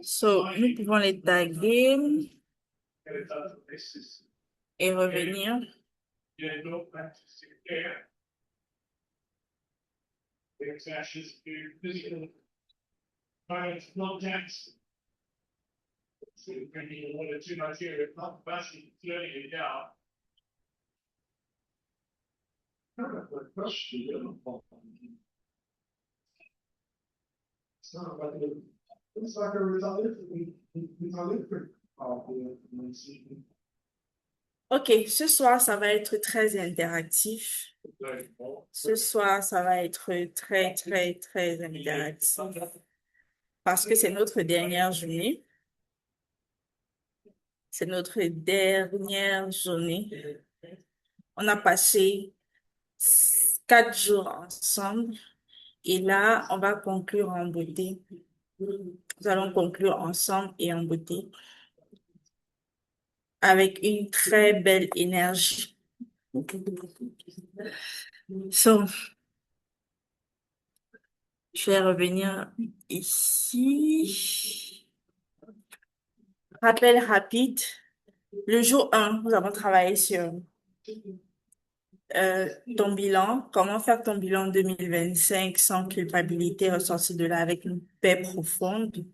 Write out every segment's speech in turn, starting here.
So, nous pouvons les taguer et revenir. Ok, ce soir, ça va être très interactif. Ce soir, ça va être très, très, très interactif parce que c'est notre dernière journée. C'est notre dernière journée. On a passé 4 jours ensemble et là, on va conclure en beauté. Nous allons conclure ensemble et en beauté avec une très belle énergie. So, je vais revenir ici. Rappel rapide. Le jour 1, nous avons travaillé sur ton bilan, comment faire ton bilan 2025 sans culpabilité, ressortir de là avec une paix profonde.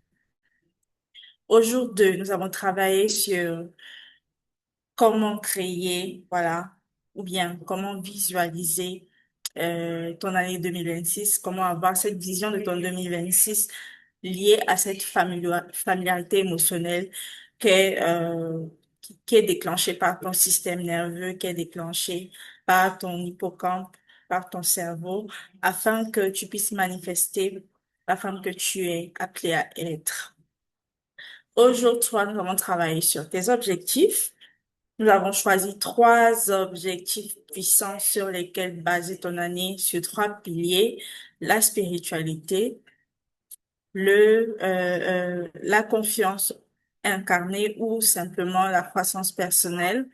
Au jour 2, nous avons travaillé sur comment créer, voilà, ou bien comment visualiser ton année 2026, comment avoir cette vision de ton 2026 liée à cette familiarité émotionnelle qui est déclenchée par ton système nerveux, qui est déclenchée par ton hippocampe, par ton cerveau, afin que tu puisses manifester la femme que tu es appelée à être. Au jour 3, nous avons travaillé sur tes objectifs. Nous avons choisi 3 objectifs puissants sur lesquels baser ton année, sur 3 piliers: la spiritualité, la confiance incarnée ou simplement la croissance personnelle,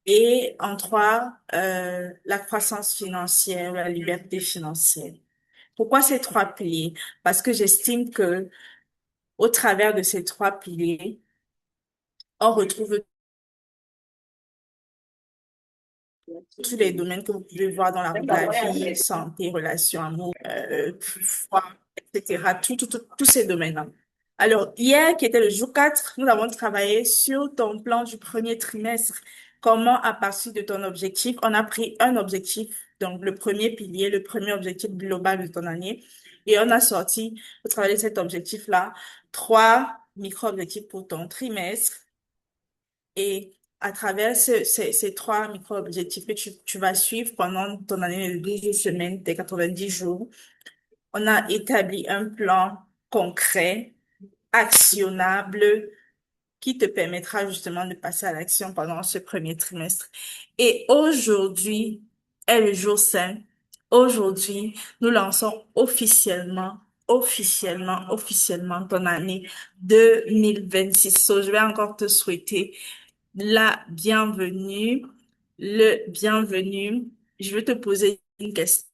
et en 3, la croissance financière, la liberté financière. Pourquoi ces 3 piliers? Parce que j'estime que au travers de ces 3 piliers, on retrouve tous les domaines que vous pouvez voir dans la vie, santé, relations, amour, foi, etc. Tous ces domaines-là. Alors, hier, qui était le jour 4, nous avons travaillé sur ton plan du premier trimestre. Comment, à partir de ton objectif, on a pris un objectif, donc le premier pilier, le premier objectif global de ton année, et on a sorti, au travers de cet objectif-là, 3 micro-objectifs pour ton trimestre. Et à travers ces 3 micro-objectifs que tu vas suivre pendant ton année de 12 semaines, tes 90 jours, on a établi un plan concret, actionnable, qui te permettra justement de passer à l'action pendant ce premier trimestre. Et aujourd'hui est le jour 5. Aujourd'hui, nous lançons officiellement ton année 2026. So, je vais encore te souhaiter la bienvenue, le bienvenu. Je vais te poser une question.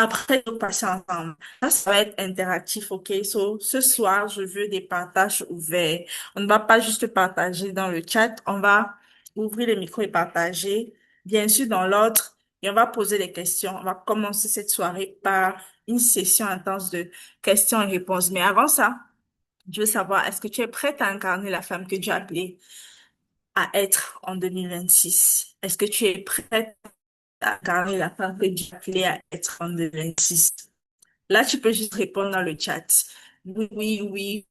Après, nous passer ensemble. Ça va être interactif, ok? So, ce soir, je veux des partages ouverts. On ne va pas juste partager dans le chat, on va ouvrir le micro et partager, bien sûr, dans l'ordre, et on va poser des questions. On va commencer cette soirée par une session intense de questions et réponses. Mais avant ça, je veux savoir, est-ce que tu es prête à incarner la femme que Dieu a appelée à être en 2026? Est-ce que tu es prête à incarner la femme que Dieu a appelée à être en 2026? Là, tu peux juste répondre dans le chat. Oui, oui, oui,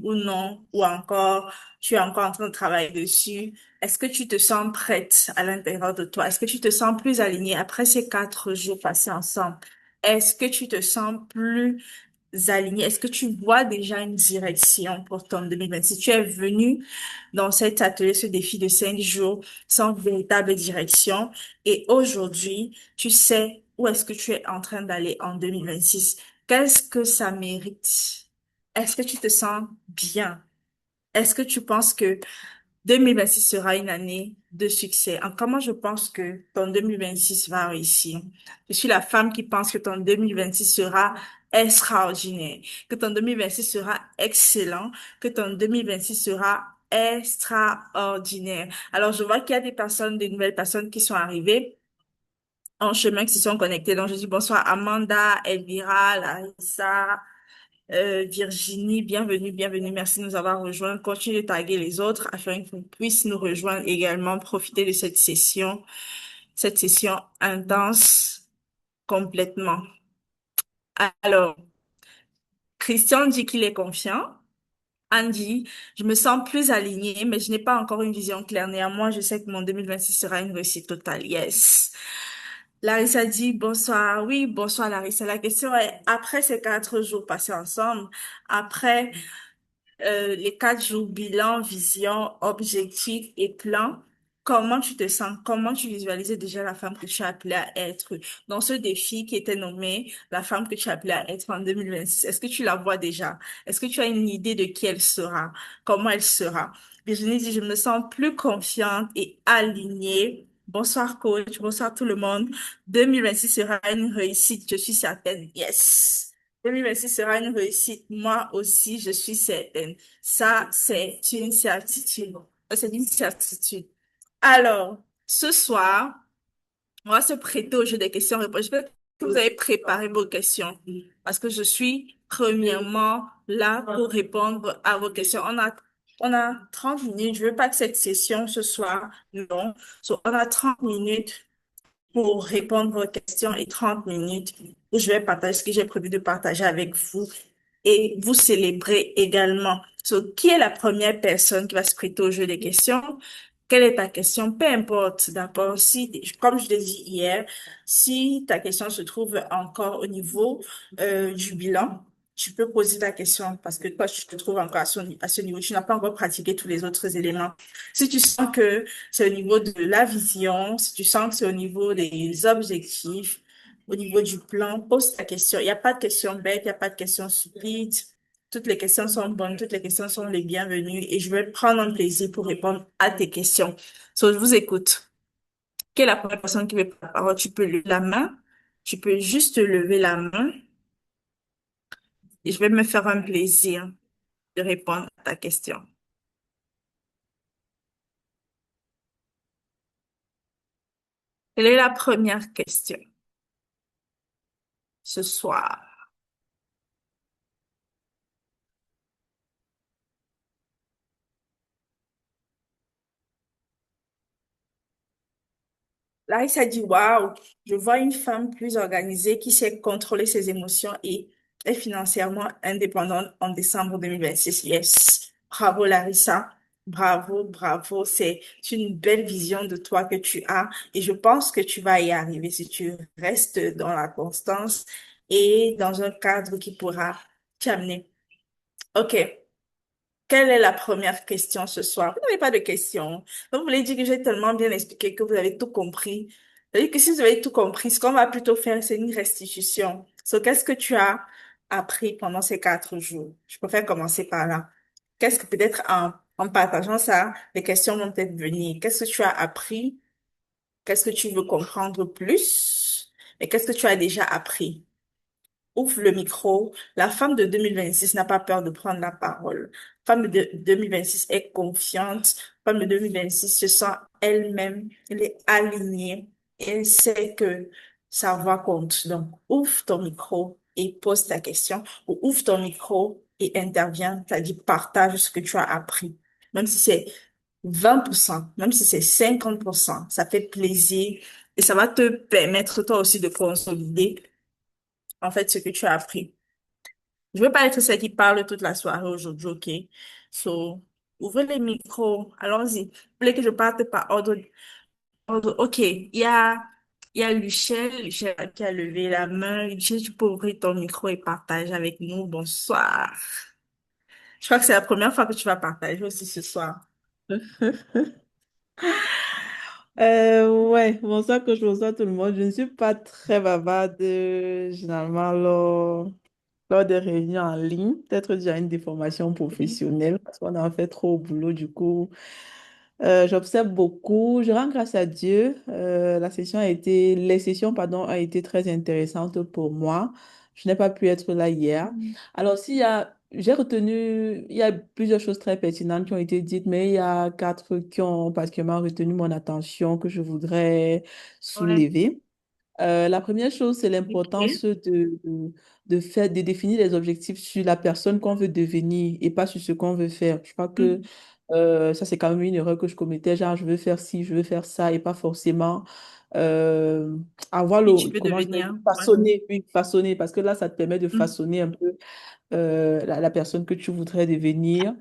ou non, ou encore, tu es encore en train de travailler dessus. Est-ce que tu te sens prête à l'intérieur de toi? Est-ce que tu te sens plus alignée après ces 4 jours passés ensemble? Est-ce que tu te sens plus alignée? Est-ce que tu vois déjà une direction pour ton 2026? Tu es venu dans cet atelier, ce défi de 5 jours sans véritable direction. Et aujourd'hui, tu sais où est-ce que tu es en train d'aller en 2026. Qu'est-ce que ça mérite? Est-ce que tu te sens bien? Est-ce que tu penses que 2026 sera une année de succès. En comment je pense que ton 2026 va réussir? Je suis la femme qui pense que ton 2026 sera extraordinaire, que ton 2026 sera excellent, que ton 2026 sera extraordinaire. Alors, je vois qu'il y a des personnes, des nouvelles personnes qui sont arrivées en chemin, qui se sont connectées. Donc, je dis bonsoir Amanda, Elvira, Larissa, Virginie, bienvenue, bienvenue. Merci de nous avoir rejoints. Continuez de taguer les autres afin qu'ils puissent nous rejoindre également, profiter de cette session intense complètement. Alors, Christian dit qu'il est confiant. Anne dit, je me sens plus alignée, mais je n'ai pas encore une vision claire. Néanmoins, je sais que mon 2026 sera une réussite totale. Yes. Larissa dit, bonsoir. Oui, bonsoir Larissa. La question est, après ces 4 jours passés ensemble, après les 4 jours bilan, vision, objectif et plan. Comment tu te sens? Comment tu visualisais déjà la femme que tu as appelée à être dans ce défi qui était nommé la femme que tu as appelée à être en 2026? Est-ce que tu la vois déjà? Est-ce que tu as une idée de qui elle sera? Comment elle sera? Virginie dit, je me sens plus confiante et alignée. Bonsoir coach, bonsoir tout le monde. 2026 sera une réussite, je suis certaine. Yes. 2026 sera une réussite. Moi aussi, je suis certaine. Ça, c'est une certitude. C'est une certitude. Alors, ce soir, on va se prêter au jeu des questions-réponses. J'espère que vous avez préparé vos questions parce que je suis premièrement là pour répondre à vos questions. On a 30 minutes. Je veux pas que cette session ce soit long. So, on a 30 minutes pour répondre aux questions et 30 minutes où je vais partager ce que j'ai prévu de partager avec vous et vous célébrer également. So, qui est la première personne qui va se prêter au jeu des questions? Quelle est ta question? Peu importe, d'accord. Si, comme je l'ai dit hier, si ta question se trouve encore au niveau du bilan, tu peux poser ta question parce que toi, tu te trouves encore à ce niveau. Tu n'as pas encore pratiqué tous les autres éléments. Si tu sens que c'est au niveau de la vision, si tu sens que c'est au niveau des objectifs, au niveau du plan, pose ta question. Il n'y a pas de question bête, il n'y a pas de question stupide. Toutes les questions sont bonnes, toutes les questions sont les bienvenues et je vais prendre un plaisir pour répondre à tes questions. So, je vous écoute. Quelle est la première personne qui veut prendre la parole? Tu peux lever la main. Tu peux juste lever la main et je vais me faire un plaisir de répondre à ta question. Quelle est la première question ce soir? Là, il s'est dit, waouh, je vois une femme plus organisée qui sait contrôler ses émotions et est financièrement indépendante en décembre 2026. Yes. Bravo, Larissa. Bravo, bravo. C'est une belle vision de toi que tu as et je pense que tu vas y arriver si tu restes dans la constance et dans un cadre qui pourra t'amener. OK. Quelle est la première question ce soir? Vous n'avez pas de questions. Vous voulez dire que j'ai tellement bien expliqué que vous avez tout compris. C'est-à-dire que si vous avez tout compris, ce qu'on va plutôt faire, c'est une restitution. So, qu'est-ce que tu as appris pendant ces 4 jours? Je préfère commencer par là. Qu'est-ce que peut-être en partageant ça, les questions vont peut-être venir. Qu'est-ce que tu as appris? Qu'est-ce que tu veux comprendre plus? Et qu'est-ce que tu as déjà appris? Ouvre le micro. La femme de 2026 n'a pas peur de prendre la parole. Femme de 2026 est confiante. Femme de 2026 se sent elle-même. Elle est alignée. Elle sait que sa voix compte. Donc, ouvre ton micro et pose ta question. Ou ouvre ton micro et interviens. C'est-à-dire, partage ce que tu as appris. Même si c'est 20%, même si c'est 50%, ça fait plaisir et ça va te permettre toi aussi de consolider en fait, ce que tu as appris. Je veux pas être celle qui parle toute la soirée aujourd'hui, ok? So, ouvrez les micros, allons-y. Vous voulez que je parte par ok, il y a Luchelle qui a levé la main. Luchelle, tu peux ouvrir ton micro et partager avec nous. Bonsoir. Je crois que c'est la première fois que tu vas partager aussi ce soir. Ouais, bonsoir coach, bonsoir tout le monde. Je ne suis pas très bavarde généralement lors des réunions en ligne. Peut-être déjà une déformation professionnelle parce qu'on en fait trop au boulot du coup. J'observe beaucoup. Je rends grâce à Dieu. Les sessions, pardon, ont été très intéressantes pour moi. Je n'ai pas pu être là hier. Mhm. Alors, j'ai retenu, il y a plusieurs choses très pertinentes qui ont été dites, mais il y a quatre qui ont particulièrement retenu mon attention que je voudrais Ouais. soulever. La première chose, c'est Ok. l'importance de définir les objectifs sur la personne qu'on veut devenir et pas sur ce qu'on veut faire. Je crois que Mhm. ça, c'est quand même une erreur que je commettais, genre je veux faire ci, je veux faire ça et pas forcément euh, avoir Qui tu veux comment je vais devenir? dire, Ouais. façonner, oui, façonner, parce que là, ça te permet de Mhm. façonner un peu la personne que tu voudrais devenir.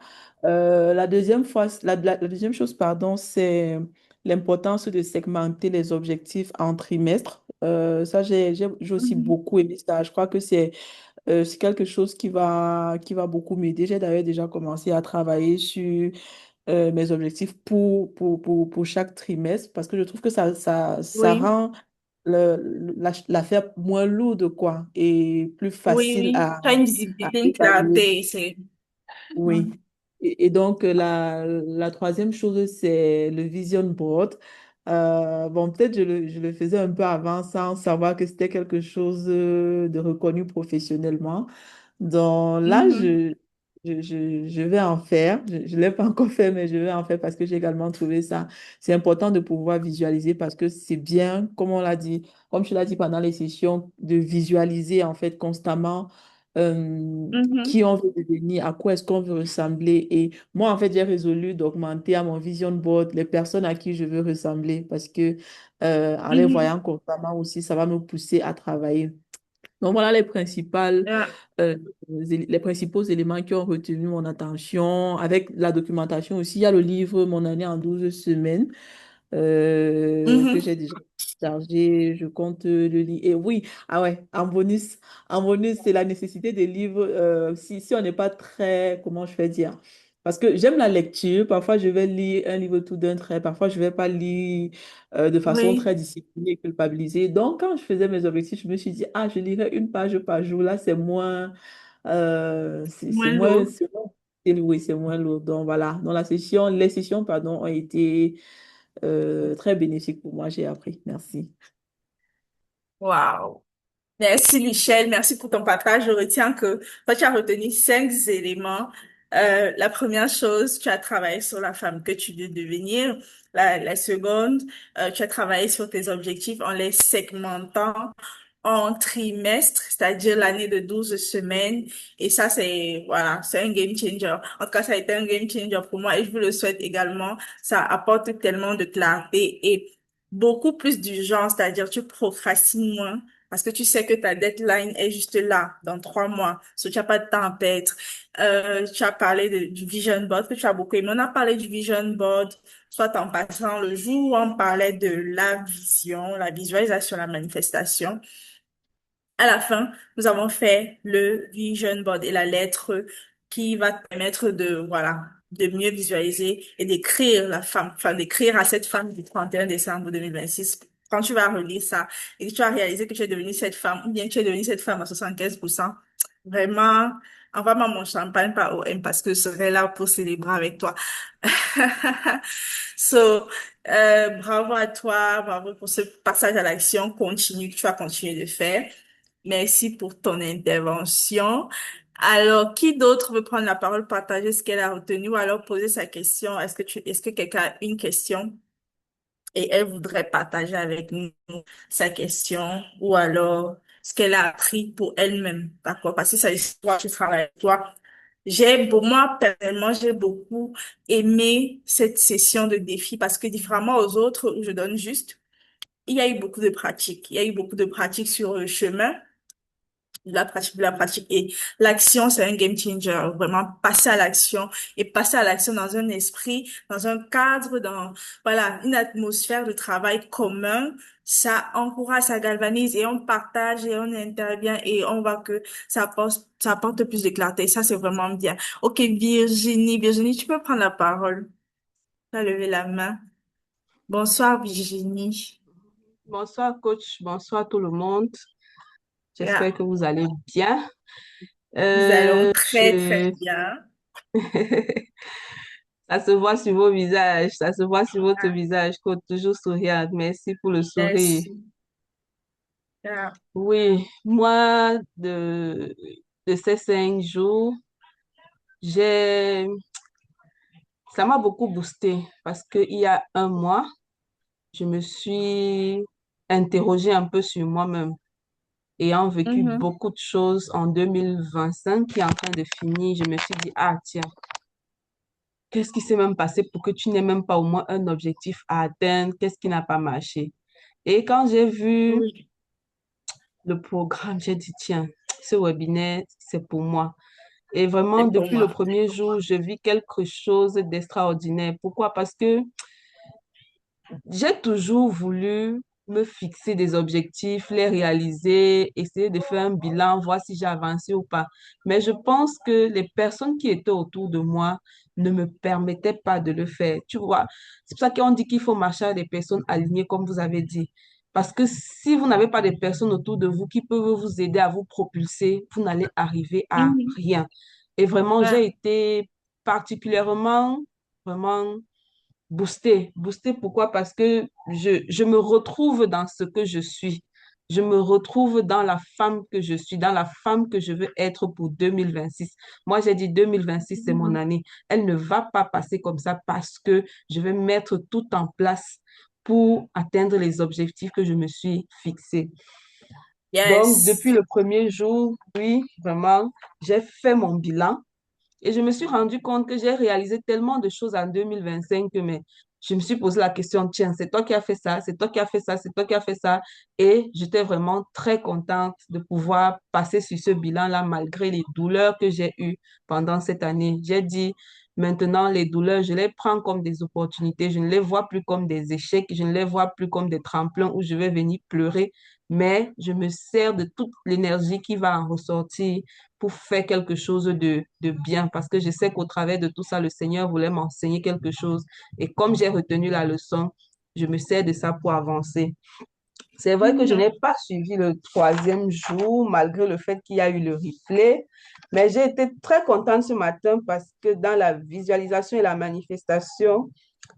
La deuxième chose, pardon, c'est l'importance de segmenter les objectifs en trimestres. Ça, j'ai aussi Mhm. beaucoup aimé ça. Je crois que c'est quelque chose qui va beaucoup m'aider. J'ai d'ailleurs déjà commencé à travailler sur mes objectifs pour chaque trimestre parce que je trouve que ça Oui, rend l'affaire moins lourde, quoi, et plus oui, facile oui. Tu as une à visibilité, une évaluer. clarté. C'est... Oui. Mhm. Et donc, la troisième chose, c'est le vision board. Bon, peut-être je le faisais un peu avant sans savoir que c'était quelque chose de reconnu professionnellement. Donc là, Mhm. je vais en faire. Je ne l'ai pas encore fait, mais je vais en faire parce que j'ai également trouvé ça. C'est important de pouvoir visualiser parce que c'est bien, comme on l'a dit, comme tu l'as dit pendant les sessions, de visualiser en fait constamment Mhm. qui on veut devenir, à quoi est-ce qu'on veut ressembler. Et moi, en fait, j'ai résolu d'augmenter à mon vision board les personnes à qui je veux ressembler parce que en les Mhm. voyant constamment aussi, ça va me pousser à travailler. Donc voilà Yeah. les principaux éléments qui ont retenu mon attention. Avec la documentation aussi, il y a le livre Mon année en 12 semaines que Mhm. j'ai déjà chargé. Je compte le lire. Et oui, ah ouais, en bonus, c'est la nécessité des livres. Si on n'est pas très, comment je vais dire? Parce que j'aime la lecture. Parfois, je vais lire un livre tout d'un trait. Parfois, je ne vais pas lire de façon Oui, très disciplinée et culpabilisée. Donc, quand je faisais mes objectifs, je me suis dit, ah, je lirai une page par jour. Là, c'est moins, moins lourd. oui, c'est moins lourd. Donc, voilà. Dans les sessions, pardon, ont été très bénéfiques pour moi. J'ai appris. Merci. Wow. Merci Michel, merci pour ton partage. Je retiens que toi, tu as retenu 5 éléments. La première chose, tu as travaillé sur la femme que tu veux devenir. La seconde, tu as travaillé sur tes objectifs en les segmentant en trimestres, c'est-à-dire l'année de 12 semaines. Et ça, c'est, voilà, c'est un game changer. En tout cas, ça a été un game changer pour moi et je vous le souhaite également. Ça apporte tellement de clarté et beaucoup plus d'urgence, c'est-à-dire tu procrastines moins parce que tu sais que ta deadline est juste là, dans 3 mois. So, tu n'as pas de temps à perdre. Tu as parlé du vision board que tu as beaucoup aimé. On a parlé du vision board, soit en passant le jour où on parlait de la vision, la visualisation, la manifestation. À la fin, nous avons fait le vision board et la lettre qui va te permettre de, voilà, de mieux visualiser et d'écrire la femme, enfin, d'écrire à cette femme du 31 décembre 2026. Quand tu vas relire ça et que tu vas réaliser que tu es devenue cette femme, ou bien tu es devenue cette femme à 75%, vraiment, envoie-moi mon champagne par OM parce que je serai là pour célébrer avec toi. So, bravo à toi, bravo pour ce passage à l'action continue que tu vas continuer de faire. Merci pour ton intervention. Alors, qui d'autre veut prendre la parole, partager ce qu'elle a retenu ou alors poser sa question? Est-ce que quelqu'un a une question et elle voudrait partager avec nous sa question ou alors ce qu'elle a appris pour elle-même, d'accord? Parce que ça, toi, tu travailles avec toi. Moi, personnellement, j'ai beaucoup aimé cette session de défi parce que différemment aux autres où je donne juste, il y a eu beaucoup de pratiques. Il y a eu beaucoup de pratiques sur le chemin de la pratique. Et l'action, c'est un game changer. Vraiment, passer à l'action et passer à l'action dans un esprit, dans un cadre, dans, voilà, une atmosphère de travail commun. Ça encourage, ça galvanise et on partage et on intervient et on voit que ça apporte plus de clarté. Ça, c'est vraiment bien. OK, Virginie, tu peux prendre la parole. Tu as levé la main. Bonsoir, Virginie. Bonsoir, coach. Bonsoir, tout le monde. J'espère Yeah. que vous allez bien. Nous allons Euh, très, très je... bien. Ça se voit sur vos visages, ça se voit sur votre visage, coach, toujours souriante. Merci pour le sourire. Merci. Yeah. Oui, moi, de ces 5 jours, j'ai, ça m'a beaucoup boosté parce qu'il y a un mois, je me suis interrogée un peu sur moi-même. Ayant vécu Mhm. beaucoup de choses en 2025 qui est en train de finir, je me suis dit, ah tiens, qu'est-ce qui s'est même passé pour que tu n'aies même pas au moins un objectif à atteindre? Qu'est-ce qui n'a pas marché? Et quand j'ai vu Oui, le programme, j'ai dit, tiens, ce webinaire, c'est pour moi. Et vraiment, c'est pour depuis le moi. premier jour, je vis quelque chose d'extraordinaire. Pourquoi? Parce que j'ai toujours voulu me fixer des objectifs, les réaliser, essayer de faire un bilan, voir si j'ai avancé ou pas. Mais je pense que les personnes qui étaient autour de moi ne me permettaient pas de le faire. Tu vois, c'est pour ça qu'on dit qu'il faut marcher avec des personnes alignées, comme vous avez dit. Parce que si vous n'avez pas des personnes autour de vous qui peuvent vous aider à vous propulser, vous n'allez arriver à Mhm. rien. Et vraiment, Ouais. j'ai été particulièrement, vraiment booster. Booster, pourquoi? Parce que je me retrouve dans ce que je suis. Je me retrouve dans la femme que je suis, dans la femme que je veux être pour 2026. Moi, j'ai dit 2026, c'est mon Mhm. année. Elle ne va pas passer comme ça parce que je vais mettre tout en place pour atteindre les objectifs que je me suis fixés. Donc, depuis Yes. le premier jour, oui, vraiment, j'ai fait mon bilan. Et je me suis rendu compte que j'ai réalisé tellement de choses en 2025 que mais, je me suis posé la question, tiens, c'est toi qui as fait ça, c'est toi qui as fait ça, c'est toi qui as fait ça. Et j'étais vraiment très contente de pouvoir passer sur ce bilan-là malgré les douleurs que j'ai eues pendant cette année. J'ai dit, maintenant, les douleurs, je les prends comme des opportunités. Je ne les vois plus comme des échecs. Je ne les vois plus comme des tremplins où je vais venir pleurer. Mais je me sers de toute l'énergie qui va en ressortir pour faire quelque chose de bien, parce que je sais qu'au travers de tout ça, le Seigneur voulait m'enseigner quelque chose. Et comme j'ai retenu la leçon, je me sers de ça pour avancer. C'est vrai que je Mhm. n'ai pas suivi le troisième jour, malgré le fait qu'il y a eu le replay, mais j'ai été très contente ce matin parce que dans la visualisation et la manifestation,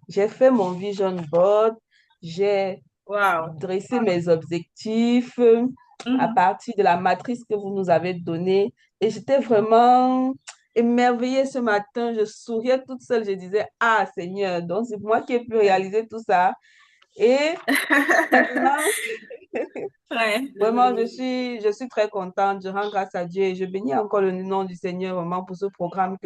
j'ai fait mon vision board, j'ai Wow. dresser mes objectifs à Mhm. partir de la matrice que vous nous avez donnée. Et j'étais vraiment émerveillée ce matin. Je souriais toute seule. Je disais, ah Seigneur, donc c'est moi qui ai pu réaliser tout ça. Et maintenant, Ouais. vraiment, je suis très contente. Je rends grâce à Dieu et je bénis encore le nom du Seigneur vraiment pour ce programme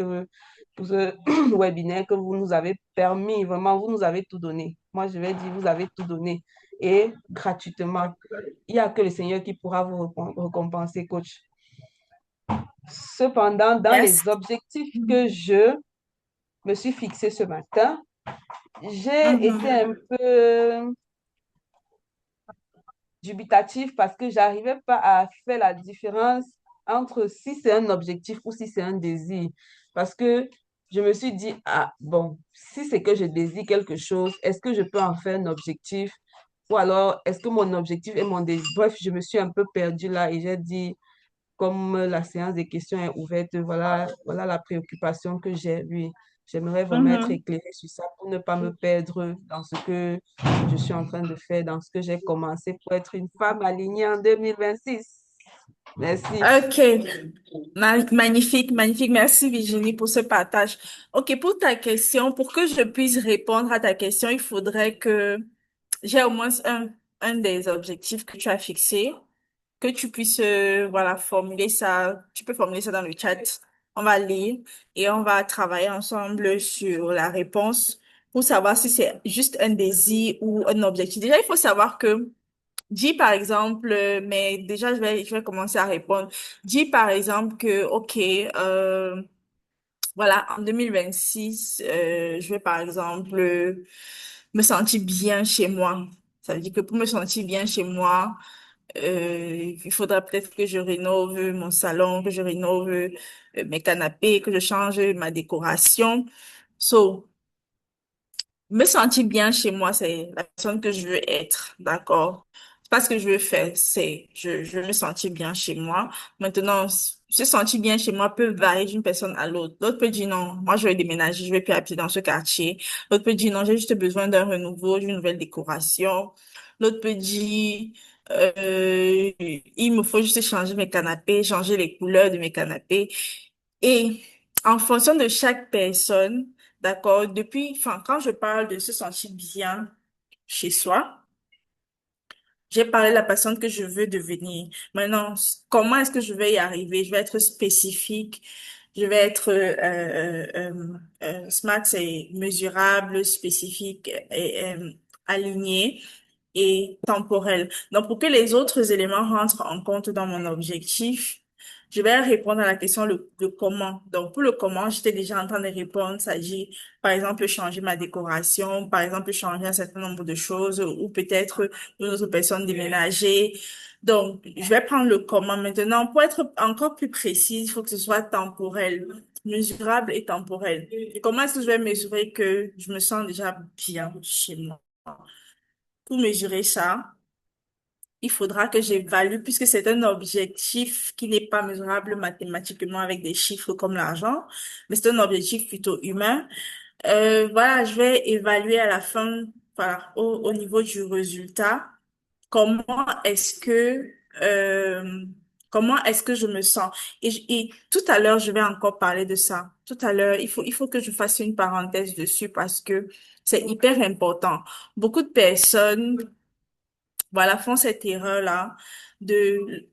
pour ce webinaire que vous nous avez permis. Vraiment, vous nous avez tout donné. Moi, je vais dire, vous avez tout donné et gratuitement. Il n'y a que le Seigneur qui pourra vous récompenser, coach. Cependant, dans Yes. les objectifs que Mhm. je me suis fixé ce matin, j'ai été Mhm. un peu dubitatif parce que j'arrivais pas à faire la différence entre si c'est un objectif ou si c'est un désir. Parce que je me suis dit, ah bon, si c'est que je désire quelque chose, est-ce que je peux en faire un objectif? Ou alors, est-ce que mon objectif est mon désir? Bref, je me suis un peu perdue là et j'ai dit, comme la séance des questions est ouverte, voilà la préoccupation que j'ai. Oui, j'aimerais vraiment être Mhm. éclairée sur ça pour ne pas me perdre dans ce que je suis en train de faire, dans ce que j'ai commencé pour être une femme alignée en 2026. Merci. Ok. Magnifique, magnifique. Merci Virginie pour ce partage. Ok, pour ta question, pour que je puisse répondre à ta question, il faudrait que j'ai au moins un des objectifs que tu as fixé, que tu puisses, voilà, formuler ça. Tu peux formuler ça dans le chat. On va lire et on va travailler ensemble sur la réponse pour savoir si c'est juste un désir ou un objectif. Déjà, il faut savoir que dis par exemple, mais déjà je vais commencer à répondre. Dis par exemple que, ok, voilà, en 2026, je vais par exemple me sentir bien chez moi. Ça veut dire que pour me sentir bien chez moi, il faudra peut-être que je rénove mon salon, que je rénove mes canapés, que je change ma décoration. So, me sentir bien chez moi, c'est la personne que je veux être, d'accord? pas ce que je veux faire, je veux me sentir bien chez moi. Maintenant, se sentir bien chez moi peut varier d'une personne à l'autre. L'autre peut dire non, moi je vais déménager, je vais plus habiter dans ce quartier. L'autre peut dire non, j'ai juste besoin d'un renouveau, d'une nouvelle décoration. L'autre peut dire, il me faut juste changer mes canapés, changer les couleurs de mes canapés. Et en fonction de chaque personne, d'accord, enfin, quand je parle de se sentir bien chez soi, j'ai parlé de la personne que je veux devenir. Maintenant, comment est-ce que je vais y arriver? Je vais être spécifique. Je vais être smart, c'est mesurable, spécifique et aligné et temporel. Donc, pour que les autres éléments rentrent en compte dans mon objectif, je vais répondre à la question le comment. Donc, pour le comment, j'étais déjà en train de répondre. Ça dit, par exemple, changer ma décoration, par exemple, changer un certain nombre de choses, ou peut-être une autre personne déménager. Donc, je vais prendre le comment. Maintenant, pour être encore plus précis, il faut que ce soit temporel, mesurable et temporel. Et comment est-ce que je vais mesurer que je me sens déjà bien chez moi? Pour mesurer ça, il faudra que j'évalue, puisque c'est un objectif qui n'est pas mesurable mathématiquement avec des chiffres comme l'argent, mais c'est un objectif plutôt humain. Voilà, je vais évaluer à la fin, voilà, au niveau du résultat, comment est-ce que, euh, comment est-ce que je me sens. Et tout à l'heure, je vais encore parler de ça. Tout à l'heure, il faut que je fasse une parenthèse dessus parce que c'est hyper important. Beaucoup de personnes voilà, font cette erreur-là de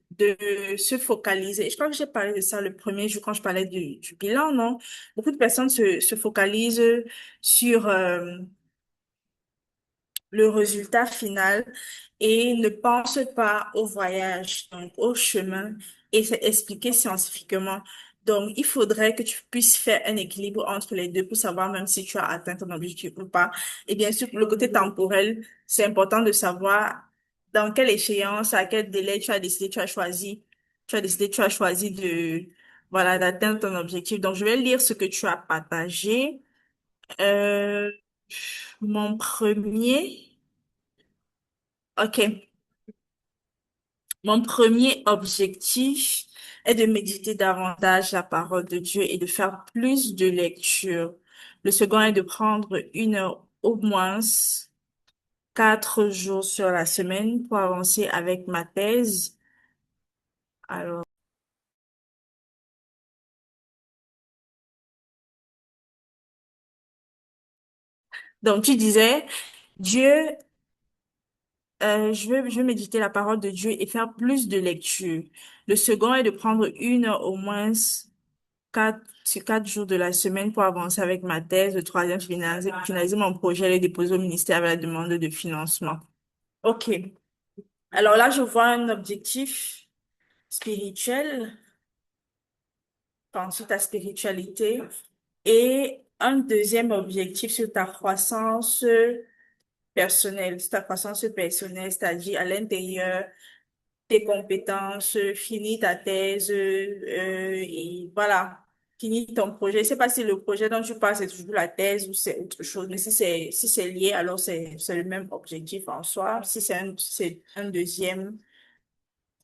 se focaliser. Je crois que j'ai parlé de ça le premier jour quand je parlais du bilan, non? Beaucoup de personnes se focalisent sur le résultat final et ne pense pas au voyage, donc au chemin, et c'est expliqué scientifiquement. Donc, il faudrait que tu puisses faire un équilibre entre les deux pour savoir même si tu as atteint ton objectif ou pas. Et bien sûr, pour le côté temporel, c'est important de savoir dans quelle échéance, à quel délai tu as décidé, tu as choisi voilà, d'atteindre ton objectif. Donc, je vais lire ce que tu as partagé. Euh, mon premier. OK. Mon premier objectif est de méditer davantage la parole de Dieu et de faire plus de lecture. Le second est de prendre 1 heure au moins 4 jours sur la semaine pour avancer avec ma thèse. Alors, donc tu disais, Dieu, je veux méditer la parole de Dieu et faire plus de lecture. Le second est de prendre 1 heure au moins sur 4 jours de la semaine pour avancer avec ma thèse. Le troisième, finaliser mon projet et le déposer au ministère avec la demande de financement. OK. Alors là, je vois un objectif spirituel, enfin, sur ta spiritualité, et un deuxième objectif sur ta croissance personnelle, c'est-à-dire à l'intérieur tes compétences, finis ta thèse, et voilà, finis ton projet. Je sais pas si le projet dont tu parles, c'est toujours la thèse ou c'est autre chose, mais si c'est lié, alors c'est le même objectif en soi. Si c'est un deuxième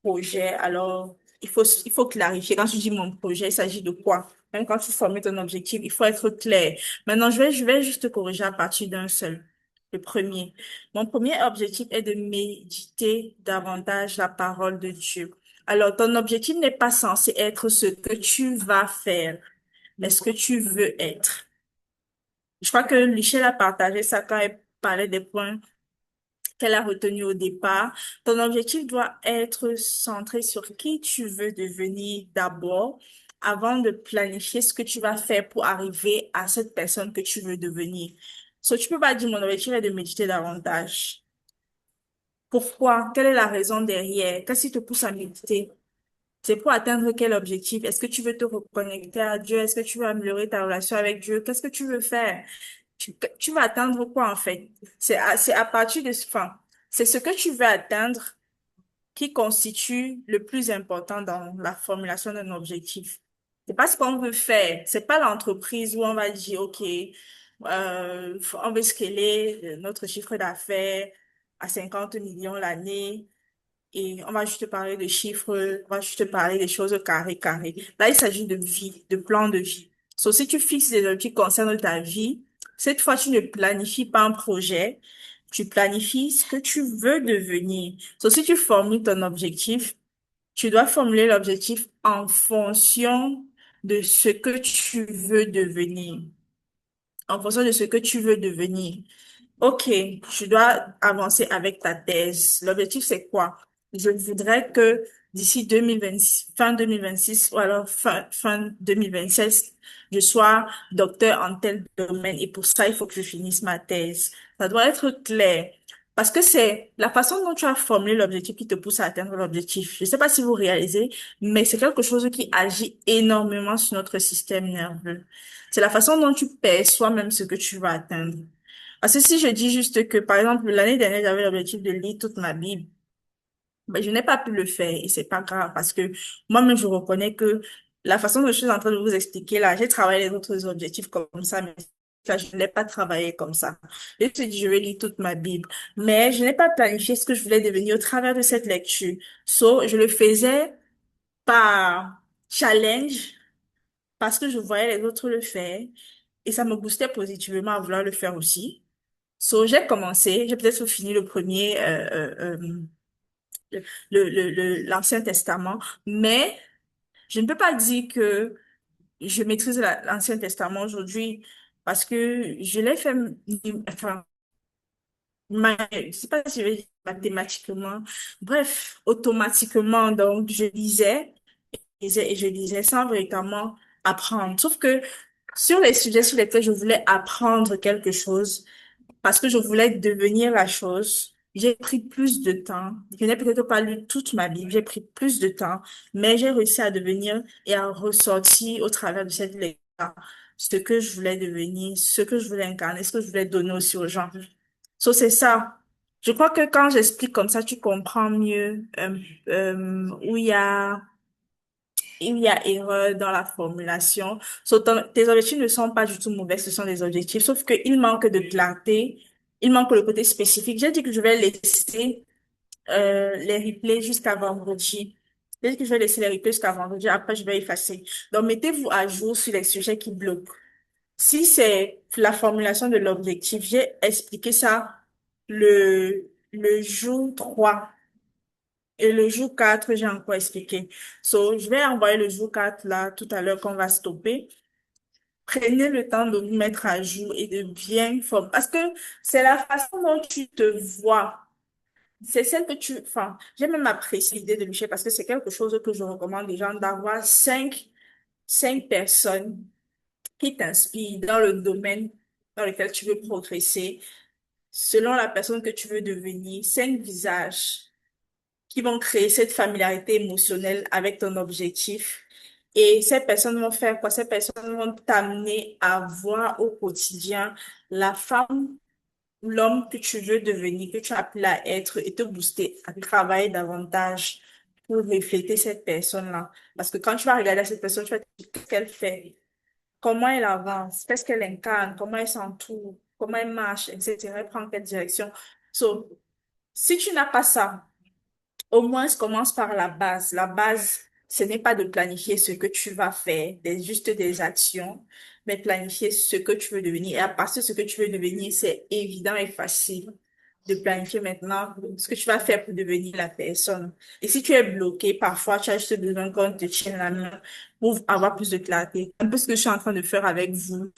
projet, alors il faut clarifier. Quand tu dis mon projet, il s'agit de quoi? Même quand tu formules ton objectif, il faut être clair. Maintenant, je vais juste te corriger à partir d'un seul. Le premier. Mon premier objectif est de méditer davantage la parole de Dieu. Alors, ton objectif n'est pas censé être ce que tu vas faire, mais ce que tu veux être. Je crois que Michel a partagé ça quand elle parlait des points qu'elle a retenu au départ. Ton objectif doit être centré sur qui tu veux devenir d'abord avant de planifier ce que tu vas faire pour arriver à cette personne que tu veux devenir. So, tu peux pas dire mon objectif est de méditer davantage. Pourquoi? Quelle est la raison derrière? Qu'est-ce qui te pousse à méditer? C'est pour atteindre quel objectif? Est-ce que tu veux te reconnecter à Dieu? Est-ce que tu veux améliorer ta relation avec Dieu? Qu'est-ce que tu veux faire? Tu vas atteindre quoi en fait? C'est à partir de enfin, c'est ce que tu veux atteindre qui constitue le plus important dans la formulation d'un objectif. C'est pas ce qu'on veut faire. C'est pas l'entreprise où on va dire, OK, on veut scaler notre chiffre d'affaires à 50 millions l'année. et on va juste te parler de chiffres, on va juste te parler des choses carrées, carrées. Là, il s'agit de vie, de plan de vie. So, si tu fixes des objectifs qui concernent ta vie, cette fois, tu ne planifies pas un projet, tu planifies ce que tu veux devenir. So, si tu formules ton objectif, tu dois formuler l'objectif en fonction de ce que tu veux devenir. En fonction de ce que tu veux devenir. Ok, tu dois avancer avec ta thèse. L'objectif, c'est quoi? Je voudrais que d'ici 2026, fin 2026 ou alors fin 2026, je sois docteur en tel domaine et pour ça, il faut que je finisse ma thèse. Ça doit être clair. Parce que c'est la façon dont tu as formulé l'objectif qui te pousse à atteindre l'objectif. Je ne sais pas si vous réalisez, mais c'est quelque chose qui agit énormément sur notre système nerveux. C'est la façon dont tu perçois même ce que tu vas atteindre. Parce que si je dis juste que, par exemple, l'année dernière, j'avais l'objectif de lire toute ma Bible, ben, je n'ai pas pu le faire et c'est pas grave parce que moi-même, je reconnais que la façon dont je suis en train de vous expliquer là, j'ai travaillé les autres objectifs comme ça, mais là, je ne l'ai pas travaillé comme ça. Je me suis dit, je vais lire toute ma Bible, mais je n'ai pas planifié ce que je voulais devenir au travers de cette lecture. So, je le faisais par challenge parce que je voyais les autres le faire et ça me boostait positivement à vouloir le faire aussi. So, j'ai commencé, j'ai peut-être fini le premier, l'Ancien Testament, mais je ne peux pas dire que je maîtrise l'Ancien Testament aujourd'hui parce que je l'ai fait, enfin, je sais pas si je vais dire mathématiquement, bref, automatiquement, donc je lisais et je lisais sans véritablement apprendre. Sauf que sur les sujets sur lesquels je voulais apprendre quelque chose, parce que je voulais devenir la chose. J'ai pris plus de temps. Je n'ai peut-être pas lu toute ma Bible, j'ai pris plus de temps, mais j'ai réussi à devenir et à ressortir au travers de cette lecture ce que je voulais devenir, ce que je voulais incarner, ce que je voulais donner aussi aux gens. So, c'est ça. Je crois que quand j'explique comme ça, tu comprends mieux où il y a erreur dans la formulation. So, tes objectifs ne sont pas du tout mauvais, ce sont des objectifs, sauf qu'il manque de clarté, il manque le côté spécifique. J'ai dit que je vais laisser les replays jusqu'à vendredi. J'ai dit que je vais laisser les replays jusqu'à vendredi, après je vais effacer. Donc, mettez-vous à jour sur les sujets qui bloquent. Si c'est la formulation de l'objectif, j'ai expliqué ça le jour 3. Et le jour 4 j'ai encore expliqué. So, je vais envoyer le jour 4 là, tout à l'heure qu'on va stopper. Prenez le temps de vous mettre à jour et de bien former. Parce que c'est la façon dont tu te vois. C'est celle que tu, enfin, j'ai même apprécié l'idée de Michel parce que c'est quelque chose que je recommande aux gens d'avoir cinq personnes qui t'inspirent dans le domaine dans lequel tu veux progresser, selon la personne que tu veux devenir, 5 visages qui vont créer cette familiarité émotionnelle avec ton objectif. Et ces personnes vont faire quoi? Ces personnes vont t'amener à voir au quotidien la femme ou l'homme que tu veux devenir, que tu as appelé à être et te booster à travailler davantage pour refléter cette personne-là. Parce que quand tu vas regarder cette personne, tu vas te dire qu'est-ce qu'elle fait, comment elle avance, qu'est-ce qu'elle incarne, comment elle s'entoure, comment elle marche, etc. Elle prend quelle direction. So, si tu n'as pas ça, au moins, commence par la base. La base, ce n'est pas de planifier ce que tu vas faire, juste des actions, mais planifier ce que tu veux devenir. Et à partir de ce que tu veux devenir, c'est évident et facile de planifier maintenant ce que tu vas faire pour devenir la personne. Et si tu es bloqué, parfois, tu as juste besoin qu'on te tienne la main pour avoir plus de clarté. Un peu ce que je suis en train de faire avec vous.